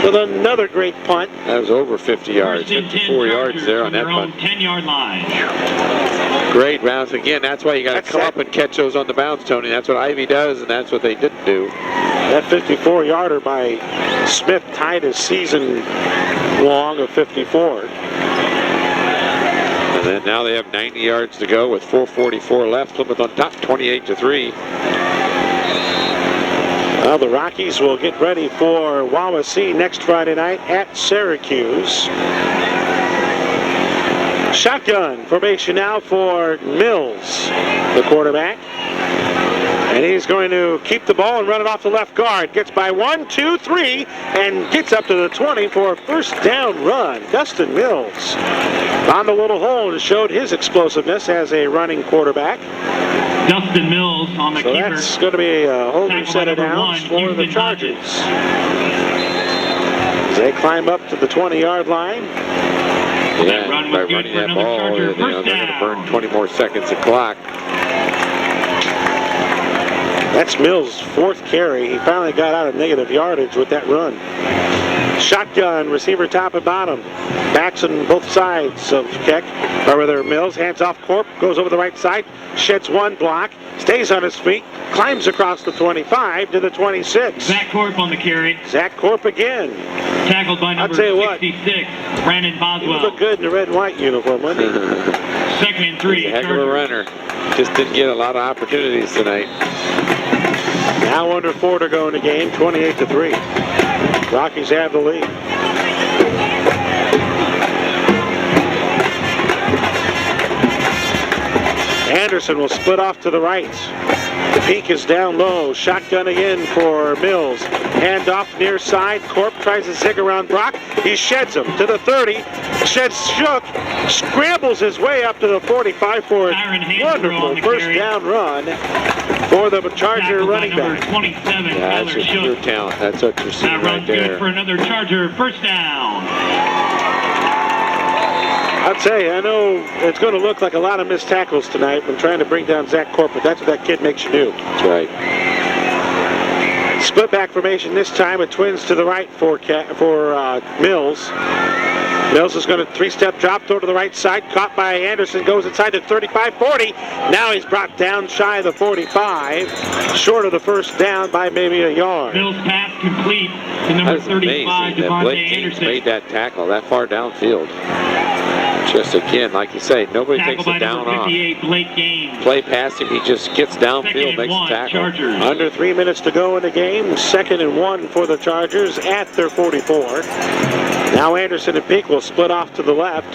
with another great punt. That was over 50 yards, 54 yards there on that punt. 10-yard line. Great bounce. Again, that's why you got to come up and catch those on the bounce, Tony. That's what Ivy does, and that's what they didn't do. That 54-yarder by Smith tied his season long of 54. And then now they have 90 yards to go with 4:44 left. Plymouth on top, 28-3. Well, the Rockies will get ready for Wawasee next Friday night at Syracuse. Shotgun formation now for Mills, the quarterback. And he's going to keep the ball and run it off the left guard. Gets by 1, 2, 3, and gets up to the 20 for a first down run. Dustin Mills found a little hole and showed his explosiveness as a running quarterback. Dustin Mills on the So keeper. that's going to be a whole new Tackle set by of number downs 1, for the Houston Chargers. Hodges. As they climb up to the 20-yard line. Yeah, run by was good running for that another ball, Charger. they're First going to down. burn 20 more seconds of clock. That's Mills' fourth carry. He finally got out of negative yardage with that run. Shotgun, receiver top and bottom. Backs on both sides of Keck. Or rather, Mills hands off Corp, goes over the right side, sheds one block, stays on his feet, climbs across the 25 to the 26. Zach Corp on the carry. Zach Corp again. Tackled by number tell you what. 66, Brandon He Boswell. looked good in the red and white uniform, wouldn't he? Second and 3. He's a heck of a Chargers. runner. Just didn't get a lot of opportunities tonight. Now under 4 to go in the game, 28-3. Rockies have the lead. Anderson will split off to the right. The peak is down low. Shotgun again for Mills. Hand off near side. Corp tries to zig around Brock. He sheds him to the 30. Sheds Shook. Scrambles his way up to the 45 for a Tyron Hansbrough wonderful on the first carry. down run for the Charger Tackled by running number back. 27, Yeah, that's Tyler just pure Shook. talent. That's what you're seeing That right run's good there. for another Charger. First down. I'll tell you, I know it's going to look like a lot of missed tackles tonight when trying to bring down Zach Corp, but that's what that kid makes you do. That's right. Split back formation this time with twins to the right for Mills. Mills is going to three-step drop, throw to the right side, caught by Anderson, goes inside to 35-40. Now he's brought down shy of the 45, short of the first down by maybe a yard. Mills pass complete to number That's 35, amazing that Devontae Blake James Anderson. made that tackle that far downfield. Just again, like you say, nobody Tackled takes by it down number off. 58, Blake Gaines. Play past him, he just gets Second downfield, and makes a 1, tackle. Chargers. Under 3 minutes to go in the game. 2nd and 1 for the Chargers at their 44. Now Anderson and Peak will split off to the left.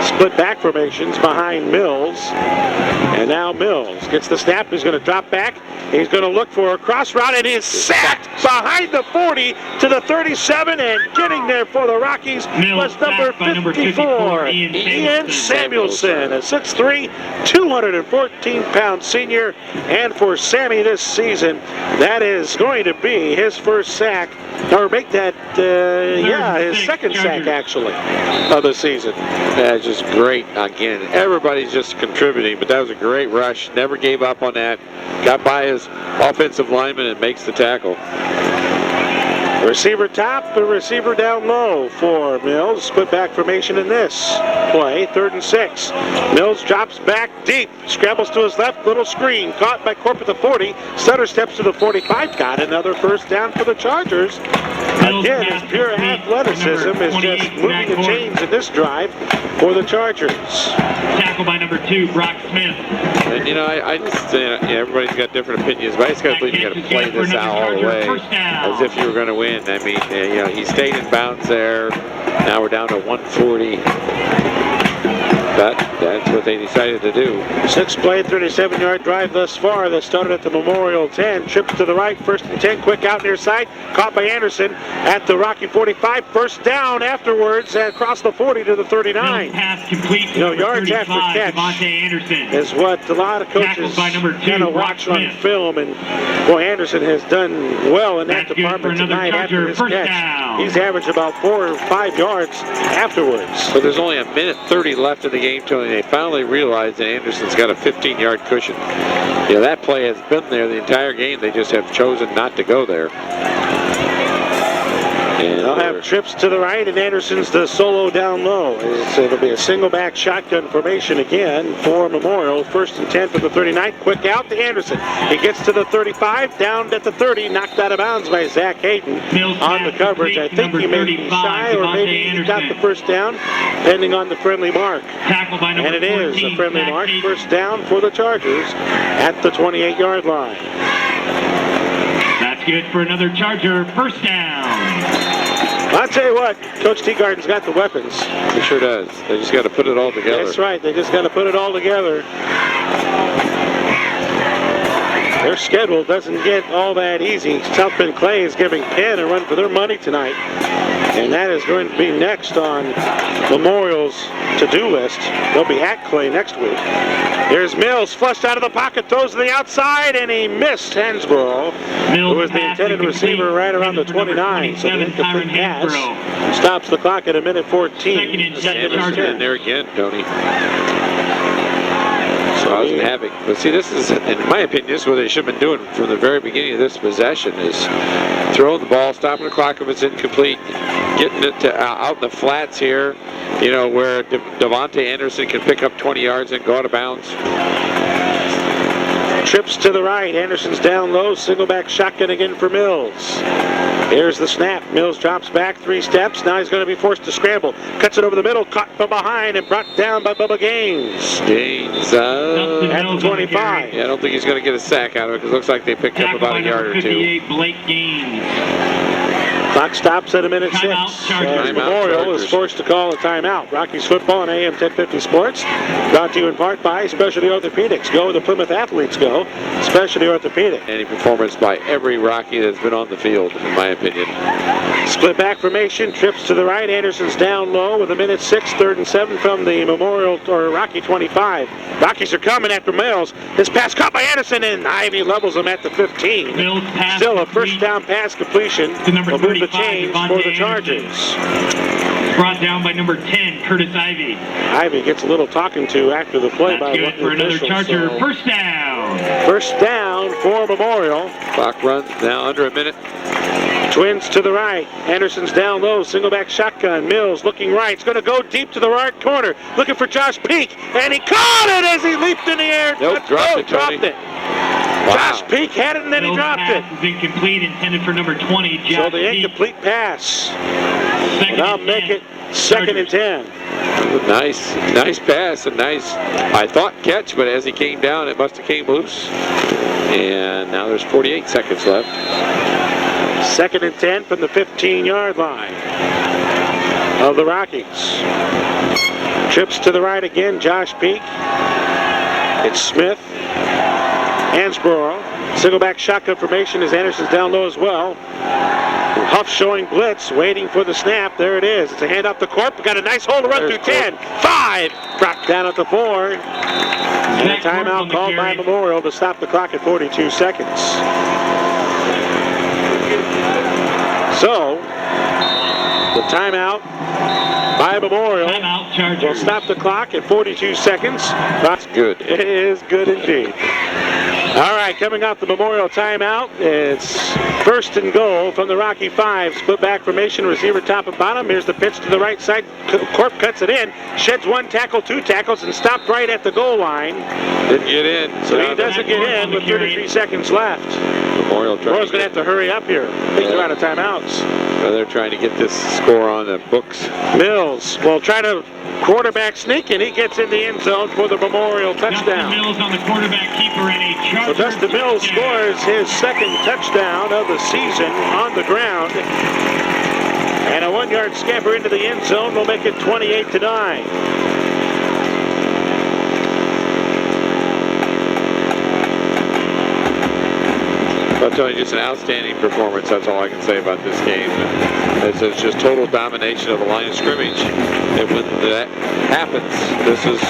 Split back formations behind Mills. And now Mills gets the snap. He's going to drop back. He's going to look for a cross route, and he's sacked behind the 40 to the 37, and getting there for the Rockies Mills was number sacked by number 54, 54, Ian Ian Samuelson, a 6'3", 214-pound senior. And for Sammy this season, that is going to be his first sack, or make that, his second sack, actually, of the season. That's just great. Again, everybody's just contributing, but that was a great rush. Never gave up on that. Got by his offensive lineman and makes the tackle. Receiver top and receiver down low for Mills. Split back formation in this play. 3rd and 6. Mills drops back deep. Scrambles to his left. Little screen. Caught by Corp at the 40. Sutter steps to the 45. Got another first down for the Chargers. Again, his pure athleticism is just moving the chains in this drive for the Chargers. Tackled by number 2, Brock Smith. And you know, I just, everybody's got different opinions, but I just got to believe you got to play this out all the way as if you were going to win. I mean, he stayed in bounds there. Now we're down to 140. But that's what they decided to do. 6-play, 37-yard drive thus far. That started at the Memorial 10. Trips to the right, 1st and 10. Quick out near side. Caught by Anderson at the Rocky 45. First down afterwards across the 40 to the 39. Pass complete to You know, number yards after 35, catch Devontae Anderson. is what a lot of coaches Tackled by number 2, kind of Brock watch on Smith. film, and boy, Anderson has done well in that That's good for department another tonight Charger. after his First catch. down. He's averaged about 4 or 5 yards afterwards. So there's only 1:30 left in the game till they finally realize that Anderson's got a 15-yard cushion. Yeah, that play has been there the entire game. They just have chosen not to go there. And They'll have trips to the right, and Anderson's the solo down low. It'll be a single back shotgun formation again for Memorial. 1st and 10 for the 39. Quick out to Anderson. He gets to the 35, down at the 30, knocked out of bounds by Zach Hayden on the coverage. I think he may be shy, or maybe he got the first down, depending on the friendly mark. Tackled by number And it is 14, a friendly Zach mark. Hayden. First down for the Chargers at the 28-yard line. That's good for another Charger. First down. I'll tell you what, Coach Teagarden's got the weapons. he sure does. They just got to put it all together. That's right. They just got to put it all together. Their schedule doesn't get all that easy. South Bend Clay is giving Penn a run for their money tonight. And that is going to be next on Memorial's to-do list. They'll be at Clay next week. Here's Mills, flushed out of the pocket, throws to the outside, and he missed Hansborough, who was the intended receiver right around the 29. So the incomplete pass stops the clock at 1:14. Anderson there again, Tony. Causing havoc. But see, this is, in my opinion, this is what they should have been doing from the very beginning of this possession, is throwing the ball, stopping the clock if it's incomplete, getting it to, out in the flats here, you know, where Devontae Anderson can pick up 20 yards and go out of bounds. Trips to the right. Anderson's down low. Single back shotgun again for Mills. Here's the snap. Mills drops back 3 steps. Now he's going to be forced to scramble. Cuts it over the middle. Caught from behind and brought down by Bubba Gaines. Gaines at the 25. Yeah, I don't think he's going to get a sack out of it because it looks like they picked up about a yard or 2. Blake Gaines. Clock stops at 1:06. Memorial is forced to call a timeout. Rockies football on AM 1050 Sports. Brought to you in part by Specialty Orthopedics. Go where the Plymouth athletes go. Specialty Orthopedics. Any performance by every Rocky that's been on the field, in my opinion. Split back formation. Trips to the right. Anderson's down low with 1:06. 3rd and 7 from the Memorial or Rocky 25. Rockies are coming after Mills. This pass caught by Anderson, and Ivy levels him at the 15. Still a first down pass completion. Will move the chains for the Chargers. Brought down by number 10, Curtis Ivy. Ivy gets a little talking to after the play by one of the for another officials, Charger. so First down. First down for Memorial. Clock runs now under a minute. Twins to the right. Anderson's down low. Single back shotgun. Mills looking right. It's going to go deep to the right corner. Looking for Josh Peak. And he caught it as he leaped in the air. Nope, dropped it. Wow. Josh Peak had it and then he dropped it. Is incomplete, intended for number 20, Josh So the incomplete pass. And I'll make it 2nd and 10. Nice pass, a nice, I thought, catch, but as he came down, it must have came loose. And now there's 48 seconds left. 2nd and 10 from the 15-yard line of the Rockies. Trips to the right again, Josh Peak. It's Smith. Hansborough. Single back shotgun formation as Anderson's down low as well. Huff showing blitz, waiting for the snap. There it is. It's a hand off the court. Got a nice hole to run through 10. 5. Dropped down at the 4. And a timeout called by Memorial to stop the clock at 42 seconds. So, the timeout by Memorial will stop the clock at 42 seconds. That's good. It is good indeed. All right, coming off the Memorial timeout, it's 1st and goal from the Rocky 5. Split back formation, receiver top and bottom. Here's the pitch to the right side. Corp cuts it in, sheds 1 tackle, 2 tackles, and stopped right at the goal line. Didn't get in. So he doesn't get in with 33 seconds left. Memorial's going to have to hurry up here. I think they're out of timeouts. Well, they're trying to get this score on the books. Mills will try to quarterback sneak, and he gets in the end zone for the Memorial touchdown. Dustin Mills on the quarterback keeper and a Charger. So Dustin Mills scores his 2nd touchdown of the season on the ground. And a 1-yard scamper into the end zone will make it 28-9. I'll tell you, just an outstanding performance. That's all I can say about this game. It's just total domination of the line of scrimmage. And when that happens, this is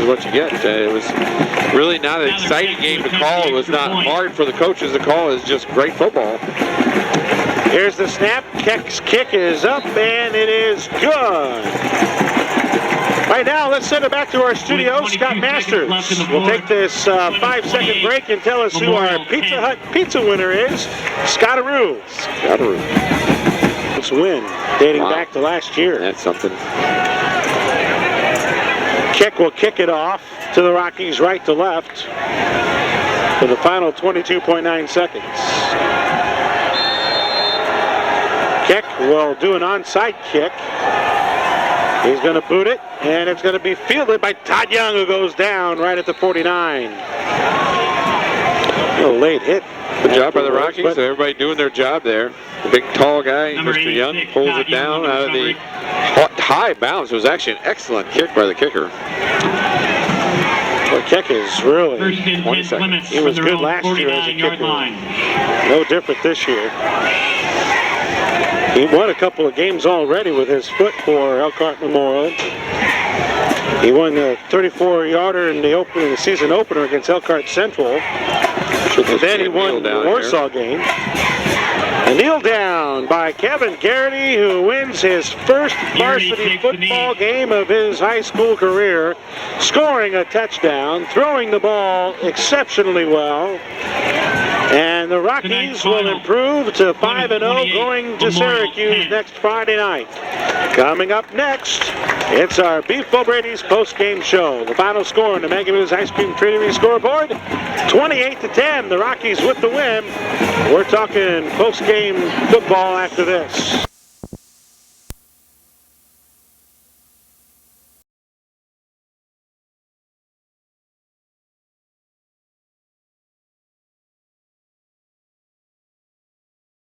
what you get. It was really not an exciting game to call. It was not hard for the coaches to call. It was just great football. Here's the snap. Keck's kick is up, and it is good. Right now, let's send it back to our studio. Scott Masters will take this 5-second break and tell us who our Pizza Hut pizza winner is. Scottaroo. It's a win dating back to last year. That's something. Keck will kick it off to the Rockies right to left for the final 22.9 seconds. Keck will do an onside kick. He's going to boot it, and it's going to be fielded by Todd Young, who goes down right at the 49. A little late hit. Good job by the Rockies. Everybody doing their job there. The big, tall guy, Mr. Young, pulls it down out of the high bounce. It was actually an excellent kick by the kicker. Keck is really, First and 10 Plymouth he was from their good own last year as a 49-yard kicker. line. No different this year. He won a couple of games already with his foot for Elkhart Memorial. He won the 34-yarder in the season opener against Elkhart Central. And then he won the Warsaw game. A kneel down by Kevin Garrity, who wins his first varsity football game of his high school career, scoring a touchdown, throwing the ball exceptionally well. And the Rockies will improve to 5-0 going to Syracuse next Friday night. Coming up next, it's our Beef O'Brady's post-game show. The final score on the Mega News Ice Cream Treatery scoreboard, 28-10. The Rockies with the win. We're talking post-game football after this.